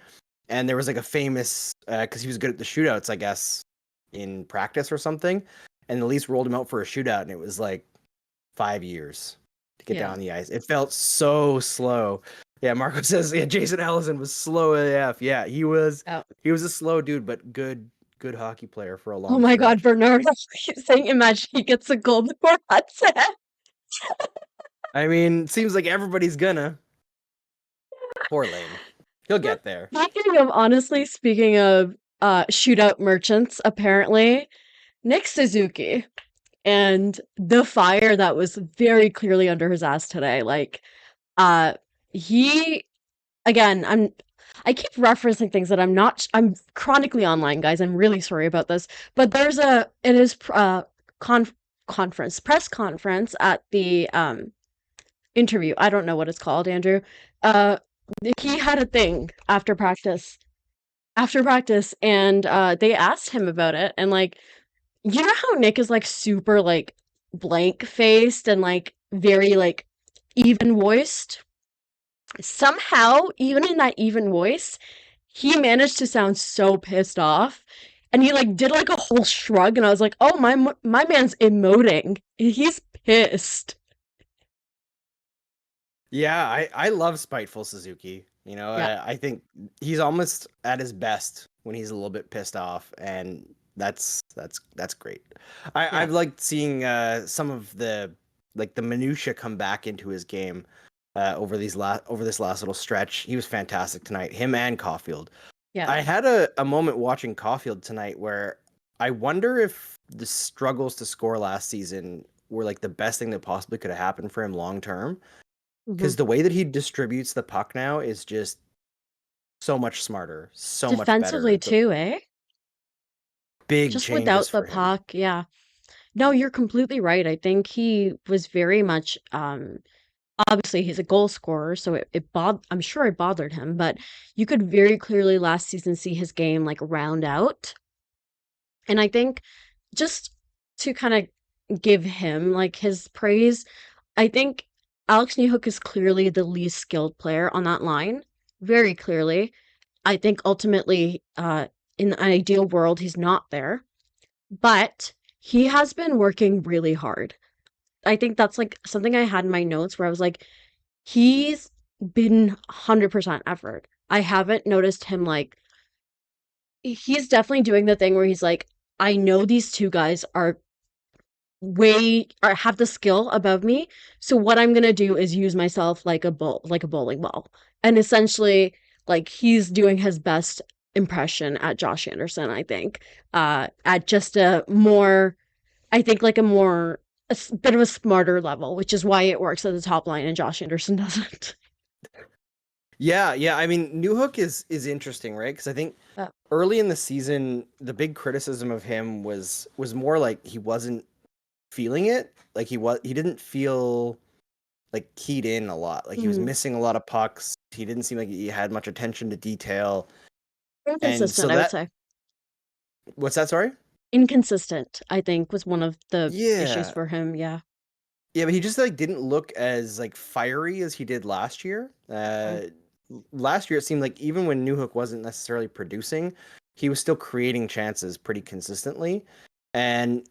And there was like a famous, because he was good at the shootouts, I guess, in practice or something. And the Leafs rolled him out for a shootout, and it was like 5 years to get Yeah. down the ice. It felt so slow. Yeah, Marco says, yeah, Jason Allison was slow AF. Yeah, he was Oh. he was a slow dude, but good hockey player for a Oh long my God, stretch. Bernard, I keep saying imagine he gets a goal before Hudson. I mean, seems like everybody's gonna. Poor Laine. He'll get there. Speaking of shootout merchants, apparently, Nick Suzuki and the fire that was very clearly under his ass today. Like, uh, he again, I keep referencing things that I'm chronically online, guys. I'm really sorry about this, but it is press conference at the interview. I don't know what it's called, Andrew. Uh, he had a thing after practice, and they asked him about it, and like, you know how Nick is like super like blank faced and like very like even voiced. Somehow, even in that even voice, he managed to sound so pissed off. And he like did like a whole shrug, and I was like, "Oh, my man's emoting. He's pissed." Yeah, I love spiteful Suzuki. You know, Yeah, I think he's almost at his best when he's a little bit pissed off, and that's great. yeah, I've liked seeing some of the minutia come back into his game over this last little stretch. He was fantastic tonight. Him and Caulfield. yeah. I had a moment watching Caulfield tonight where I wonder if the struggles to score last season were like the best thing that possibly could have happened for him long term Mhm. because the way that he distributes the puck now is just so much smarter, so much better. Defensively The too, eh? big Just changes without the for him. puck, yeah. No, you're completely right. I think he was very much obviously he's a goal scorer, so I'm sure it bothered him, but you could very clearly last season see his game like round out. And I think just to kind of give him like his praise, I think Alex Newhook is clearly the least skilled player on that line, very clearly. I think ultimately, in an ideal world, he's not there, but he has been working really hard. I think that's like something I had in my notes where I was like, he's been 100% effort. I haven't noticed him like, he's definitely doing the thing where he's like, I know these two guys are way or have the skill above me. So what I'm gonna do is use myself like a bowling ball. And essentially, like he's doing his best impression at Josh Anderson, I think. At just a more I think like a bit of a smarter level, which is why it works at the top line and Josh Anderson doesn't. Yeah, yeah. I mean, Newhook is interesting, right? Because I think Uh, early in the season, the big criticism of him was more like he wasn't feeling it. Like he didn't feel like keyed in a lot. Like he was mhm. missing a lot of pucks. He didn't seem like he had much attention to detail. And so Inconsistent, I would that say. what's that, sorry? Inconsistent, I think, was one of the issues Yeah. for him. Yeah. Yeah, but he just like didn't look as like fiery as he did last year. Okay. Last year it seemed like even when Newhook wasn't necessarily producing, he was still creating chances pretty consistently. And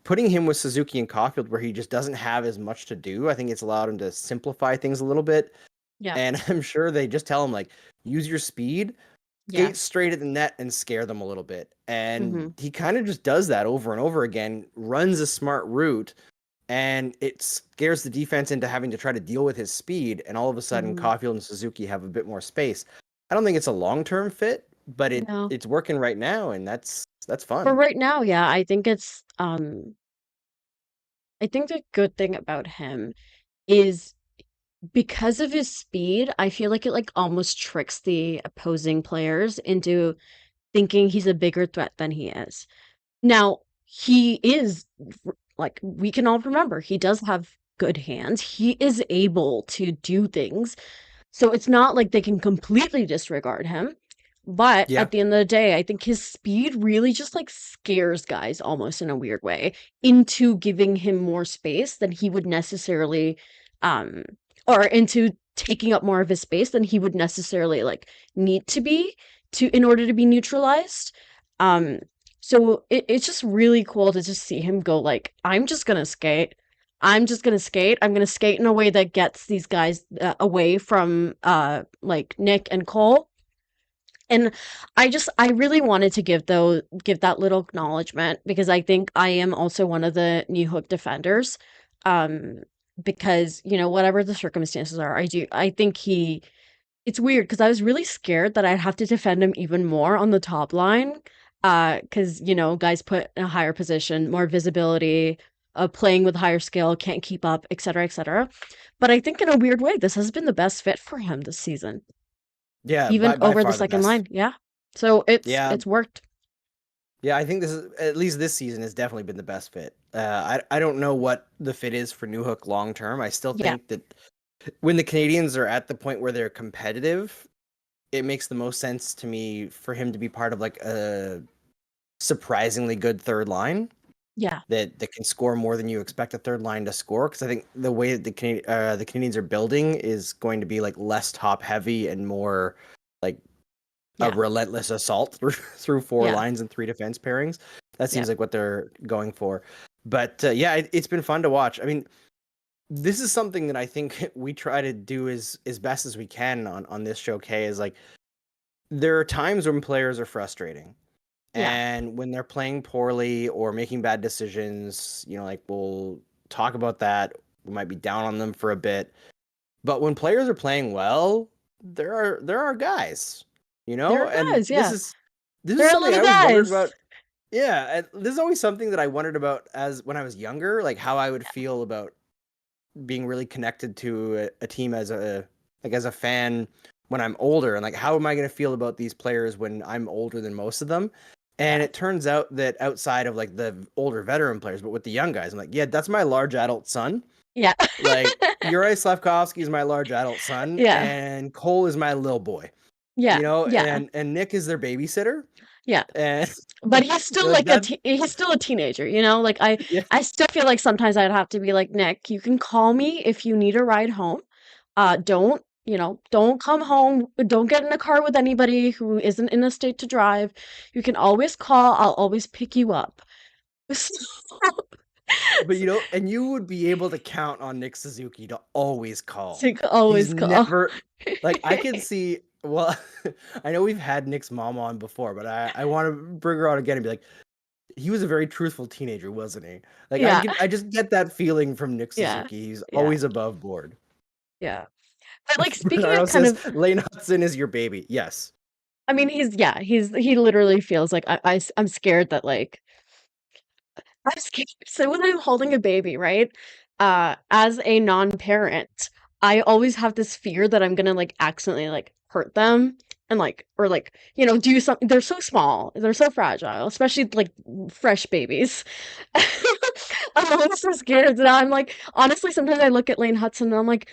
putting him with Suzuki and Caulfield where he just doesn't have as much to do, I think it's allowed him to simplify things a little bit. Yeah. And I'm sure they just tell him like use your speed, Yeah. skate straight at the net and scare them a little bit. And Hmm. he kind of just does that over and over again, runs a smart route, and it scares the defense into having to try to deal with his speed. And all of a sudden, Hmm. Caulfield and Suzuki have a bit more space. I don't think it's a long-term fit, but No. it's working right now, and that's For fun. right now, yeah, I think the good thing about him is because of his speed, I feel like it like almost tricks the opposing players into thinking he's a bigger threat than he is. Now, he is like we can all remember, he does have good hands. He is able to do things. So it's not like they can completely disregard him. But Yeah, at the end of the day, I think his speed really just like scares guys almost in a weird way into giving him more space than he would necessarily um or into taking up more of his space than he would necessarily like need to be to in order to be neutralized. Um so it's just really cool to just see him go like, I'm just gonna skate. I'm just gonna skate. I'm gonna skate in a way that gets these guys away from like Nick and Cole. And I really wanted to give that little acknowledgement because I think I am also one of the New Hook defenders. Um because, you know, whatever the circumstances are, I think it's weird because I was really scared that I'd have to defend him even more on the top line. Because, you know, guys put in a higher position, more visibility, playing with higher skill, can't keep up, etc., etc. But I think in a weird way, this has been the best fit for him this season, yeah, even by over the far the second best. line. Yeah. So Yeah, it's worked. yeah, I think this is at least this season has definitely been the best fit. I don't know what the fit is for New Hook long term. I still Yeah. think that when the Canadians are at the point where they're competitive, it makes the most sense to me for him to be part of like a surprisingly good third line Yeah. that can score more than you expect a third line to score. Because I think the way that the Canadians are building is going to be like less top heavy and more like a Yeah. relentless assault through four Yeah. lines and three defense pairings. That Yeah. seems like what they're going for. But yeah, it's been fun to watch. I mean, this is something that I think we try to do as best as we can on this show. K is like there are times when players are frustrating, Yeah. and when they're playing poorly or making bad decisions, you know, like we'll talk about that. We might be down on them for a bit, but when players are playing well, there are guys, you There know, are and guys. Yeah. this There is are something I little always wondered guys. about. Yeah, and this is always something that I wondered about as when I was younger, like how I would feel about being really connected to a team as a fan when I'm older, and like how am I going to feel about these players when I'm older than most of them? And Yeah. it turns out that outside of like the older veteran players, but with the young guys, I'm like, yeah, that's my large adult son. Yeah. Like Yuri Slavkovsky is my large adult son, Yeah. and Cole is my little boy, Yeah. you know, Yeah. and Nick is their babysitter, Yeah. and But he's still like like a that, he's still a teenager, you know? Like yeah. I still feel like sometimes I'd have to be like, "Nick, you can call me if you need a ride home. Don't, you know, don't come home, don't get in a car with anybody who isn't in a state to drive. You can always call, I'll always pick you up." But you know, and you would be able to count on Nick Suzuki to always So call. you can He's always call. never like I can see. Well, I know we've had Nick's mom on before, but I want to bring her on again and be like, he was a very truthful teenager, wasn't he? Like Yeah. I just get that feeling from Nick Yeah. Suzuki. He's Yeah. always above board. Yeah. But like speaking Bernardo of kind says, of Laine Hudson is your baby. Yes. I mean, he literally feels like I'm scared that like I'm scared. So when I'm holding a baby, right? As a non-parent, I always have this fear that I'm gonna like accidentally like hurt them and like or like, you know, do something. They're so small, they're so fragile, especially like fresh babies. I'm always so scared that I'm like, honestly, sometimes I look at Lane Hudson and I'm like,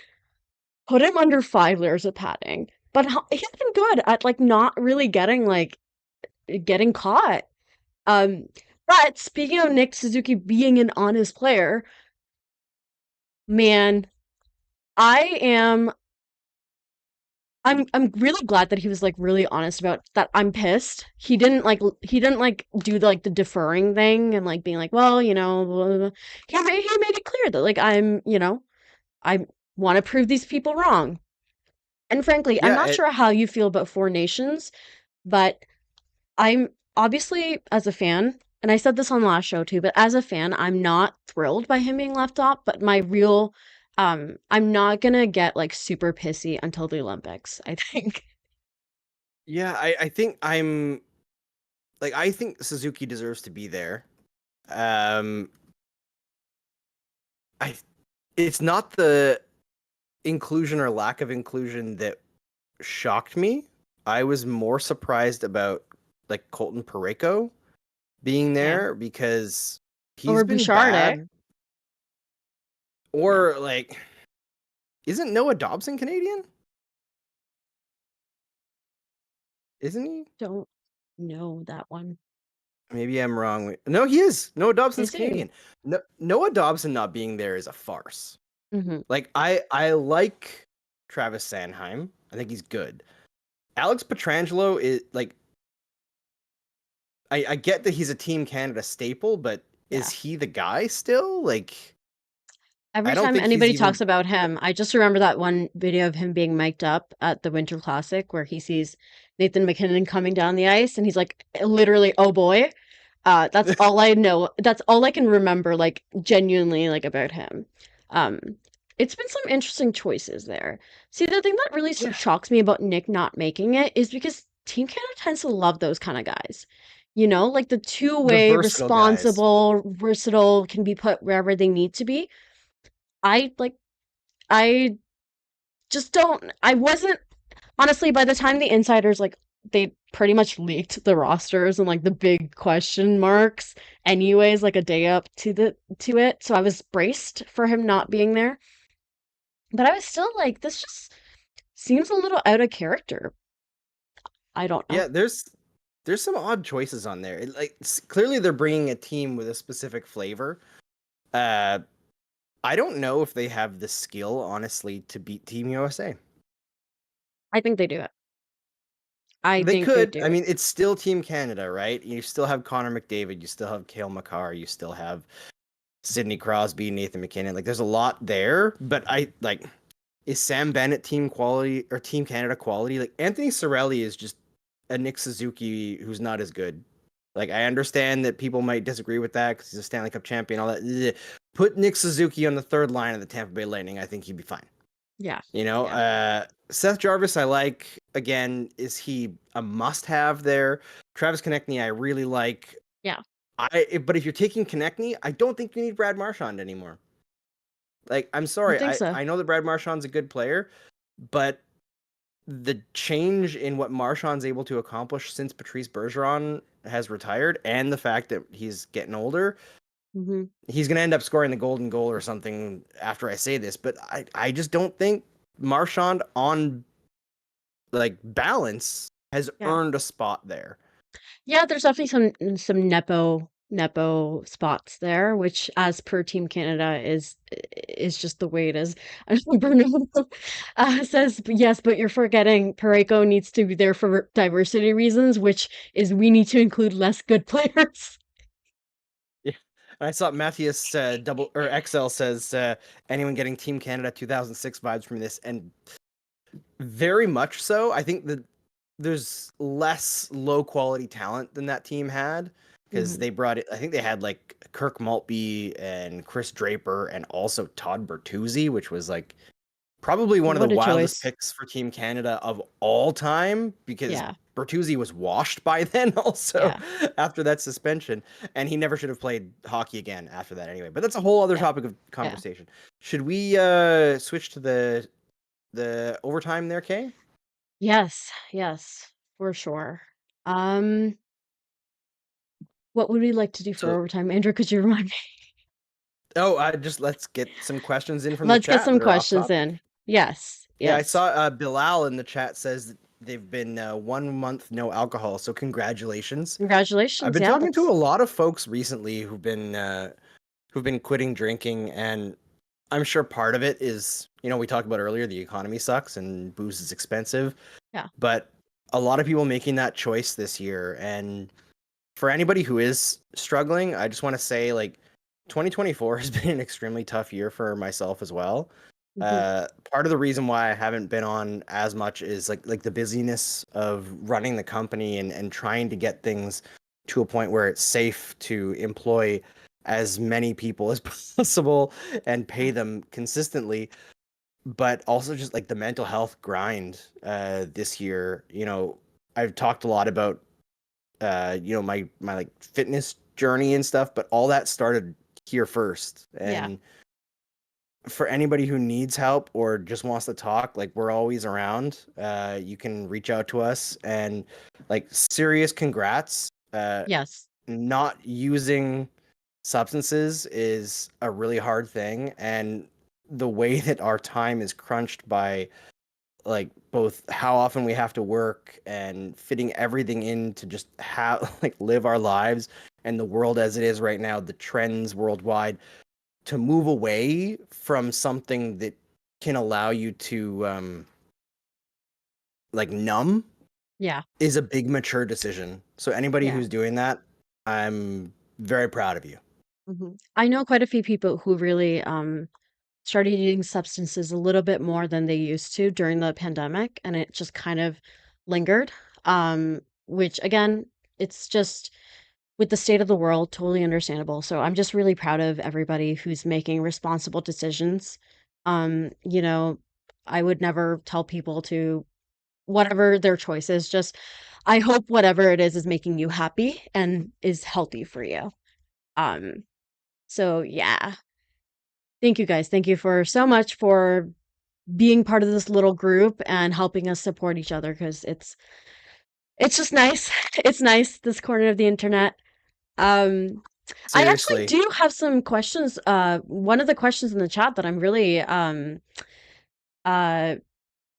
put him under 5 layers of padding. But he's been good at like not really getting caught. Um, but speaking of Nick Suzuki being an honest player, man, I am I'm really glad that he was like really honest about that. I'm pissed. He didn't like do the deferring thing and like being like, well, you know, blah, blah, blah. He made it clear that like I'm, you know, I want to prove these people wrong. And frankly, I'm Yeah. not sure how you feel about Four Nations, But I'm obviously, as a fan, and I said this on the last show too, but as a fan, I'm not thrilled by him being left off. But my real, I'm not gonna get like super pissy until the Olympics, I think. Yeah, I think Suzuki deserves to be there. Um, I it's not the inclusion or lack of inclusion that shocked me. I was more surprised about like Colton Parayko being Yeah. there because he's Or been Bouchard, eh? bad. Yeah. Or like, isn't Noah Dobson Canadian? Isn't he? Don't know that one. Maybe I'm wrong. No, he is. Noah Dobson's Is he? Canadian. No, Noah Dobson not being there is a farce. Mm-hmm. Like I like Travis Sanheim. I think he's good. Alex Pietrangelo is like I get that he's a Team Canada staple, but Yeah. is he the guy still? Like I Every don't time think he's anybody talks even about him, I just remember that one video of him being mic'd up at the Winter Classic where he sees Nathan McKinnon coming down the ice and he's like, literally, oh boy. That's all I know. That's all I can remember, like, genuinely, like, about him. Um, it's been some interesting choices there. See, the thing that really yeah, shocks me about Nick not making it is because Team Canada tends to love those kind of guys. You know, like the the two-way, versatile guys. responsible, versatile, can be put wherever they need to be. I like I just don't I wasn't honestly by the time the insiders like they pretty much leaked the rosters and like the big question marks anyways like a day up to it. So I was braced for him not being there. But I was still like this just seems a little out of character. I don't know. Yeah, there's some odd choices on there. Clearly they're bringing a team with a specific flavor. Uh, I don't know if they have the skill, honestly, to beat Team USA. I think they do it. I They think they could. do I it. mean, it's still Team Canada, right? You still have Connor McDavid. You still have Cale Makar. You still have Sidney Crosby, Nathan McKinnon. Like, there's a lot there. But is Sam Bennett team quality or Team Canada quality? Like, Anthony Cirelli is just a Nick Suzuki who's not as good. Like, I understand that people might disagree with that because he's a Stanley Cup champion, all that. Put Nick Suzuki on the third line of the Tampa Bay Lightning. I think he'd be fine. Yeah. You know, Yeah. Seth Jarvis, I like. Again, is he a must-have there? Travis Konechny, I really like. Yeah. But if you're taking Konechny, I don't think you need Brad Marchand anymore. Like, I'm I sorry, think so. I know that Brad Marchand's a good player, but the change in what Marchand's able to accomplish since Patrice Bergeron has retired, and the fact that he's getting older, Hmm. he's going to end up scoring the golden goal or something after I say this. But I just don't think Marchand on like balance has Yeah. earned a spot there. Yeah, there's definitely some nepo spots there, which as per Team Canada is just the way it is. I know Bruno says yes, but you're forgetting Pareko needs to be there for diversity reasons, which is we need to include less good players. Yeah. I saw Matthias double or XL says anyone getting Team Canada 2006 vibes from this, and very much so. I think that there's less low quality talent than that team had because Mhm. they brought it. I think they had like Kirk Maltby and Chris Draper and also Todd Bertuzzi, which was like probably one of the What a wildest choice. picks for Team Canada of all time because Yeah, Bertuzzi was washed by then also yeah, after that suspension, and he never should have played hockey again after that anyway. But that's a whole other yeah, topic of yeah. conversation. Should we switch to the overtime there, Kay? Yes, yes, for sure. Um, what would we like to do for So overtime? Andrew, could you remind me? just let's get some questions in from the Let's get chat some that are off questions topic. in. Yes, Yeah, I yes. saw Bilal in the chat says that they've been 1 month no alcohol, so congratulations. I've Congratulations. been Yeah, talking to that's a lot of folks recently who've been quitting drinking, and I'm sure part of it is, we talked about earlier, the economy sucks and booze is expensive, yeah. but a lot of people making that choice this year. And for anybody who is struggling, I just want to say, like, 2024 has been an extremely tough year for myself as well. Mhm. Part of the reason why I haven't been on as much is like the busyness of running the company and trying to get things to a point where it's safe to employ as many people as possible and pay Yeah. them consistently, but also just like the mental health grind this year. I've talked a lot about my like fitness journey and stuff, but all that started here first. Yeah. And for anybody who needs help or just wants to talk, like we're always around. You can reach out to us, and like serious congrats. Yes. Not using substances is a really hard thing, and the way that our time is crunched by like both how often we have to work and fitting everything in to just have like live our lives, and the world as it is right now, the trends worldwide, to move away from something that can allow you to like numb Yeah. is a big mature decision. So anybody Yeah. who's doing that, I'm very proud of you. I know quite a few people who really started using substances a little bit more than they used to during the pandemic, and it just kind of lingered. Which again, it's just with the state of the world, totally understandable. So I'm just really proud of everybody who's making responsible decisions. You know, I would never tell people to whatever their choice is, just I hope whatever it is making you happy and is healthy for you. Um, so yeah. Thank you guys. Thank you for so much for being part of this little group and helping us support each other because it's just nice. It's nice, this corner of the internet. Um, I actually Seriously. do have some questions. One of the questions in the chat that I'm really uh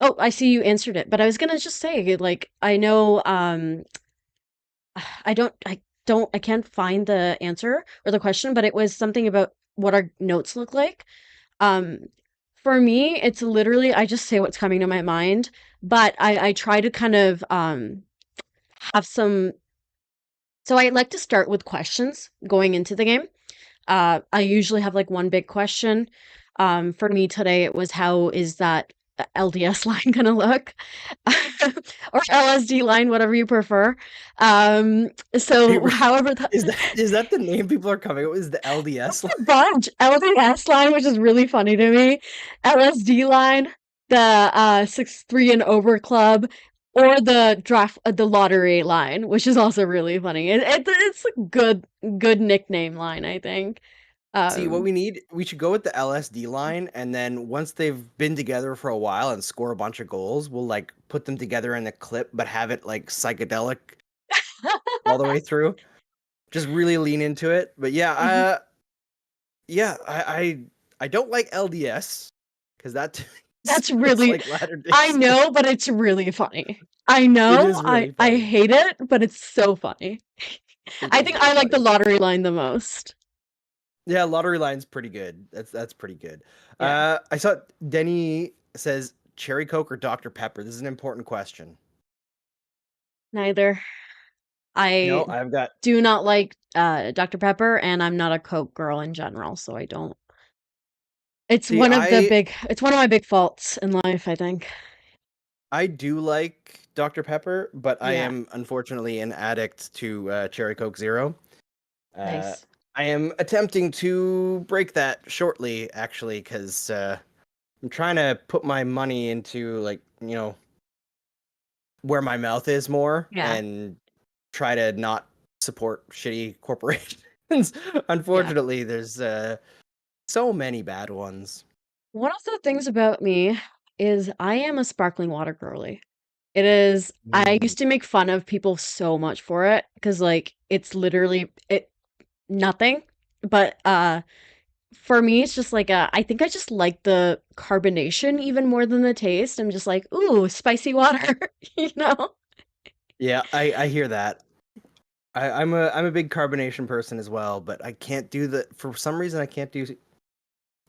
oh, I see you answered it, but I was gonna just say, like, I know I can't find the answer or the question, but it was something about what our notes look like. Um, for me, it's literally I just say what's coming to my mind, but I try to kind of have some. So I like to start with questions going into the game. I usually have like one big question. For me today, it was how is that LDS line gonna look, or LSD line, whatever you prefer. So however that. Is that the name people are coming up with? Is the LDS line? Bunch. LDS line, which is really funny to me. LSD line, the 6'3" and over club, or the lottery line, which is also really funny. It's a good nickname line, I think. See, what Um, we should go with the LSD line, and then once they've been together for a while and score a bunch of goals, we'll like put them together in a clip, but have it like psychedelic all the way through. Just really lean into it. But yeah, mhm. yeah, I don't like LDS because that That's feels really like Latter Day I Saint. know, but it's really funny. I It know, is I really I funny. hate it, but it's so funny. It I is think really I like the funny. lottery line the most. Yeah, lottery line's pretty good. That's pretty good. Yeah, I saw Denny says cherry Coke or Dr. Pepper. This is an important question. neither. I No, I've got. do not like Dr. Pepper, and I'm not a Coke girl in general, so I don't. See, It's one of my big faults in life, I think. I do like Dr. Pepper, but I Yeah, am unfortunately an addict to cherry Coke Zero. Uh, nice. I am attempting to break that shortly, actually, because I'm trying to put my money into like where my mouth is more Yeah, and try to not support shitty corporations. yeah. Unfortunately, there's so many bad ones. One of the things about me is I am a sparkling water girly. It is I Mm. used to make fun of people so much for it because like it's literally it nothing. But for me it's just like I think I just like the carbonation even more than the taste. I'm just like, ooh, spicy water, you know? Yeah, I hear that. I'm a big carbonation person as well, but I can't do the for some reason I can't do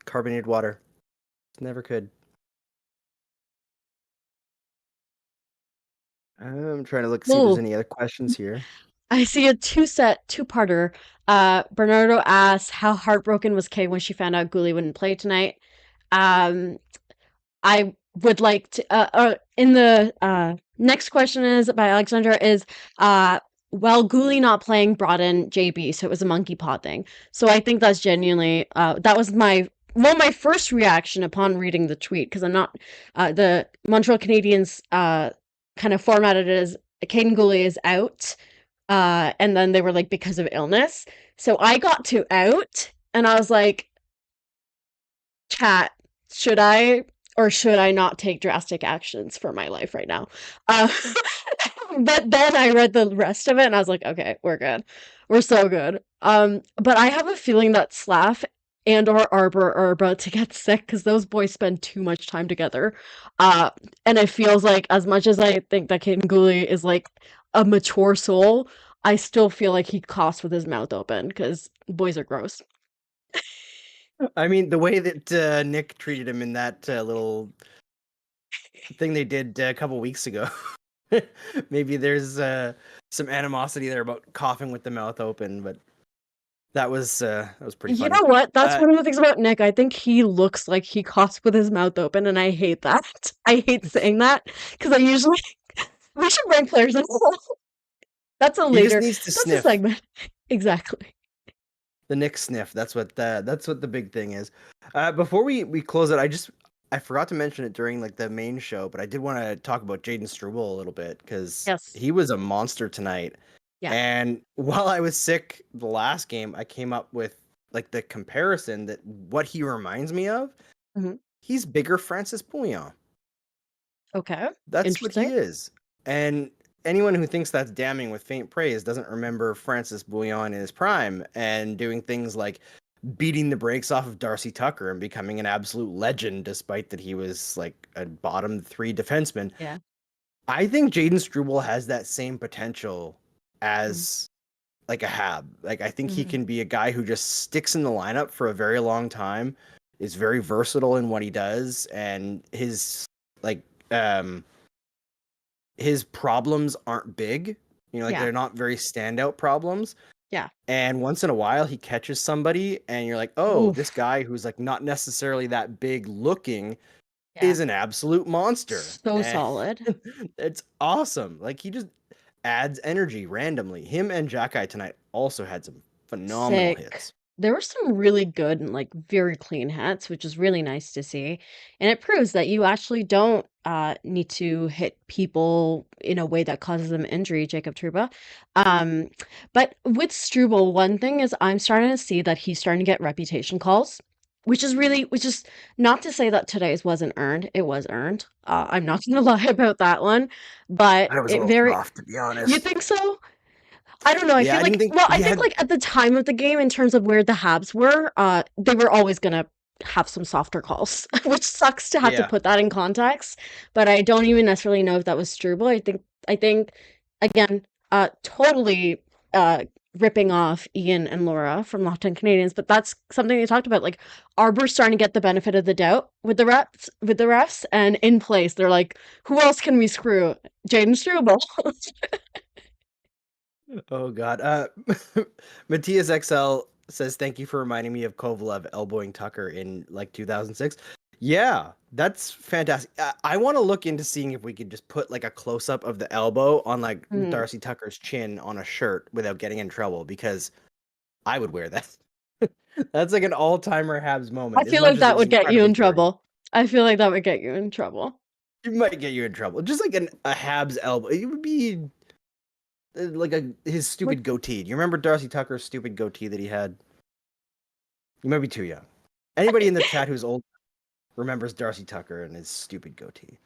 carbonated water. Never could. I'm trying to look see if there's Ooh, any other questions here. I see a two-parter. Bernardo asks how heartbroken was Kay when she found out Guli wouldn't play tonight. Um, I would like to in the next question is by Alexandra is well, Gooley not playing brought in JB, so it was a monkey paw thing. So I think that's genuinely that was my first reaction upon reading the tweet, because I'm not the Montreal Canadiens kind of formatted it as Caden Gooley is out, and then they were like because of illness. So I got to out, and I was like, chat, should I or should I not take drastic actions for my life right now? Uh, but then I read the rest of it and I was like, okay, we're good. We're so good. But I have a feeling that Slaf and or Arbor are about to get sick because those boys spend too much time together. Uh, and it feels like, as much as I think that Caden Gooley is like a mature soul, I still feel like he coughs with his mouth open because boys are gross. I mean, the way that Nick treated him in that little thing they did a couple weeks ago, maybe there's some animosity there about coughing with the mouth open, but that was pretty You funny. know what? That's one of the things about Nick. I think he looks like he coughs with his mouth open, and I hate that. I hate saying that because I usually we should rank players in. That's a He just later. needs to That's a sniff. segment. Exactly. The Nick sniff. That's what the big thing is. Before we close it, I forgot to mention it during like the main show, but I did want to talk about Jaden Struble a little bit because Yes. he was a monster tonight. Yeah. And while I was sick the last game, I came up with like the comparison that what he reminds me of. Mhm. He's bigger Francis Bouillon. Okay. That's what he Interesting. is. And anyone who thinks that's damning with faint praise doesn't remember Francis Bouillon in his prime and doing things like beating the brakes off of Darcy Tucker and becoming an absolute legend, despite that he was like a bottom three defenseman. Yeah. I think Jaden Struble has that same potential Mhm. as like a Hab. Like I think he Mhm. can be a guy who just sticks in the lineup for a very long time, is very versatile in what he does, and like um his problems aren't big. You know, like Yeah. they're not very standout problems. Yeah. And once in a while he catches somebody and you're like, "Oh, this Oof. guy who's like not necessarily that big looking Yeah. is an absolute monster." So And solid. it's awesome. Like he just adds energy randomly. Him and Jackai tonight also had some phenomenal Sick. hits. There were some really good and like very clean hits, which is really nice to see. And it proves that you actually don't need to hit people in a way that causes them injury, Jacob Truba. Um, but with Struble, one thing is I'm starting to see that he's starting to get reputation calls, which is not to say that today's wasn't earned. It was earned. I'm not gonna lie about that one, but That was a it little very, soft, to be you honest. think so? I don't know, I Yeah, feel I didn't like think well, I he think, had. like, at the time of the game in terms of where the Habs were, they were always gonna have some softer calls, which sucks to have to Yeah. put that in context, but I don't even necessarily know if that was Struble. I think, again, totally, ripping off Ian and Laura from Lockdown Canadians, but that's something they talked about, like, Arbor's starting to get the benefit of the doubt with the refs, and in place, they're like, "Who else can we screw? Jaden Struble." Oh God. Matthias XL says thank you for reminding me of Kovalev elbowing Tucker in like 2006. Yeah, that's fantastic. I want to look into seeing if we could just put like a close up of the elbow on like Mhm. Darcy Tucker's chin on a shirt without getting in trouble because I would wear that. That's like an all-timer Habs I moment, as feel much like as it that was would get you incredibly in dirty. trouble. I feel like that would get you in trouble. It might get you in trouble. Just like a Habs elbow. It would be like his Like, stupid goatee. Do you remember Darcy Tucker's stupid goatee that he had? You might be too young. Anybody in the chat who's old remembers Darcy Tucker and his stupid goatee.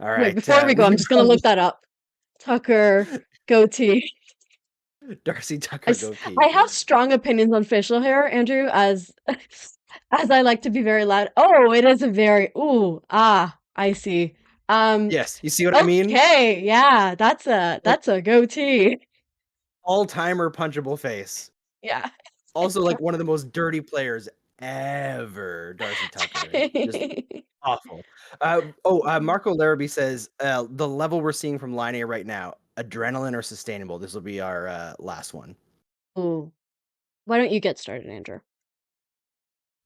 All wait, right, before we go, we I'm can just gonna look probably that up. Tucker goatee. Darcy I, Tucker s- goatee. I have strong opinions on facial hair, Andrew, as as I like to be very loud. Oh, it is a very I see. Um, Yes, you see what I mean? okay, yeah, Like that's a goatee. all-timer punchable face. Yeah. Also, like one of the most dirty players ever, Darcy Tucker. Just awful. Marco Larrabee says the level we're seeing from Laine right now, adrenaline or sustainable. This will be our last one. Ooh, why don't you get started, Andrew?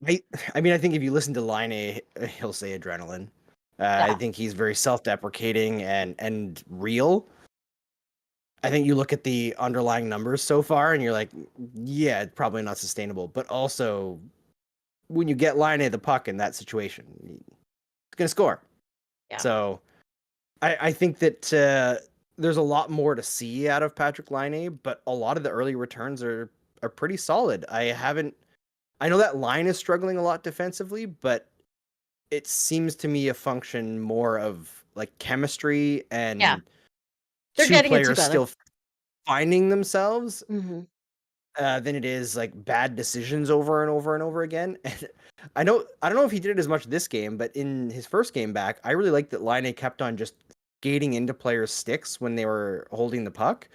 I, I mean, I think if you listen to Laine, he'll say adrenaline. I Yeah. think he's very self-deprecating and real. I think you look at the underlying numbers so far, and you're like, yeah, it's probably not sustainable. But also, when you get Laine the puck in that situation, he's going to score. Yeah. So I think that there's a lot more to see out of Patrick Laine, but a lot of the early returns are pretty solid. I know that line is struggling a lot defensively, but it seems to me a function more of like chemistry Yeah. and They're two getting it players together. still finding themselves Hmm. than it is like bad decisions over and over and over again. And I don't know if he did it as much this game, but in his first game back, I really liked that Laine kept on just skating into players' sticks when they were holding the puck.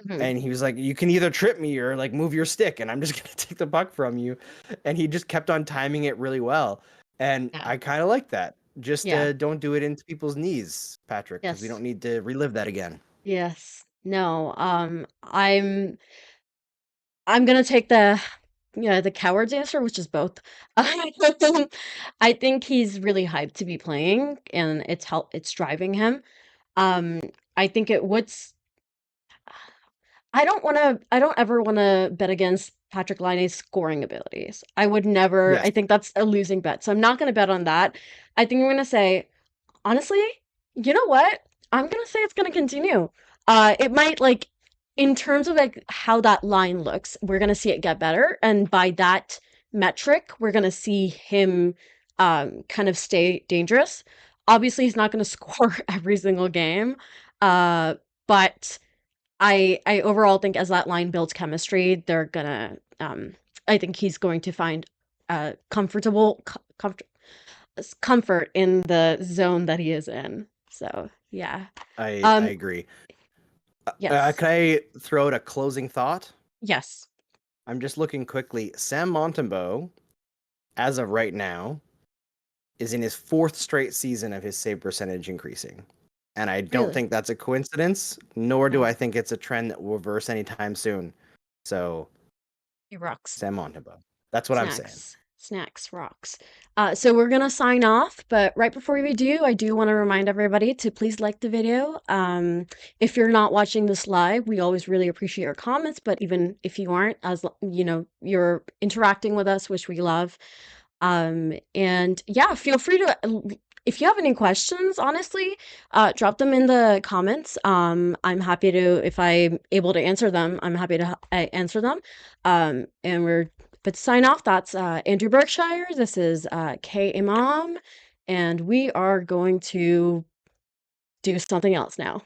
Hmm. And he was like, you can either trip me or like move your stick, and I'm just gonna take the puck from you. And he just kept on timing it really well. And Yeah. I kind of like that. Just Yeah. don't do it into people's knees, Patrick, because we Yes. don't need to relive that again. Yes. No. I'm gonna take the coward's answer, which is both. I think he's really hyped to be playing, and it's driving him. Um, I think it what's I don't ever wanna bet against Patrick Laine's scoring abilities. I would never. Yes, I think that's a losing bet, so I'm not gonna bet on that. I think I'm gonna say, honestly, you know what? I'm gonna say it's gonna continue. It might, like, in terms of like how that line looks, we're gonna see it get better, and by that metric, we're gonna see him kind of stay dangerous. Obviously, he's not gonna score every single game, but I overall think as that line builds chemistry, they're gonna. I think he's going to find comfortable comfort in the zone that he is in. So yeah. I Um. agree. Yes. Can I throw out a closing thought? Yes. I'm just looking quickly. Sam Montembeault, as of right now, is in his fourth straight season of his save percentage increasing. And I don't Really. think that's a coincidence, nor do No. I think it's a trend that will reverse anytime soon. So, He rocks. Sam Montembeault. That's what I'm saying. Snacks rocks. So we're gonna sign off, but right before we do, I do want to remind everybody to please like the video. If you're not watching this live, we always really appreciate your comments, but even if you aren't, you're interacting with us, which we love. And yeah, feel free to, if you have any questions, honestly, drop them in the comments. I'm happy to, if I'm able to answer them, I'm happy to answer them. But to sign off, that's Andrew Berkshire. This is K Imam, and we are going to do something else now.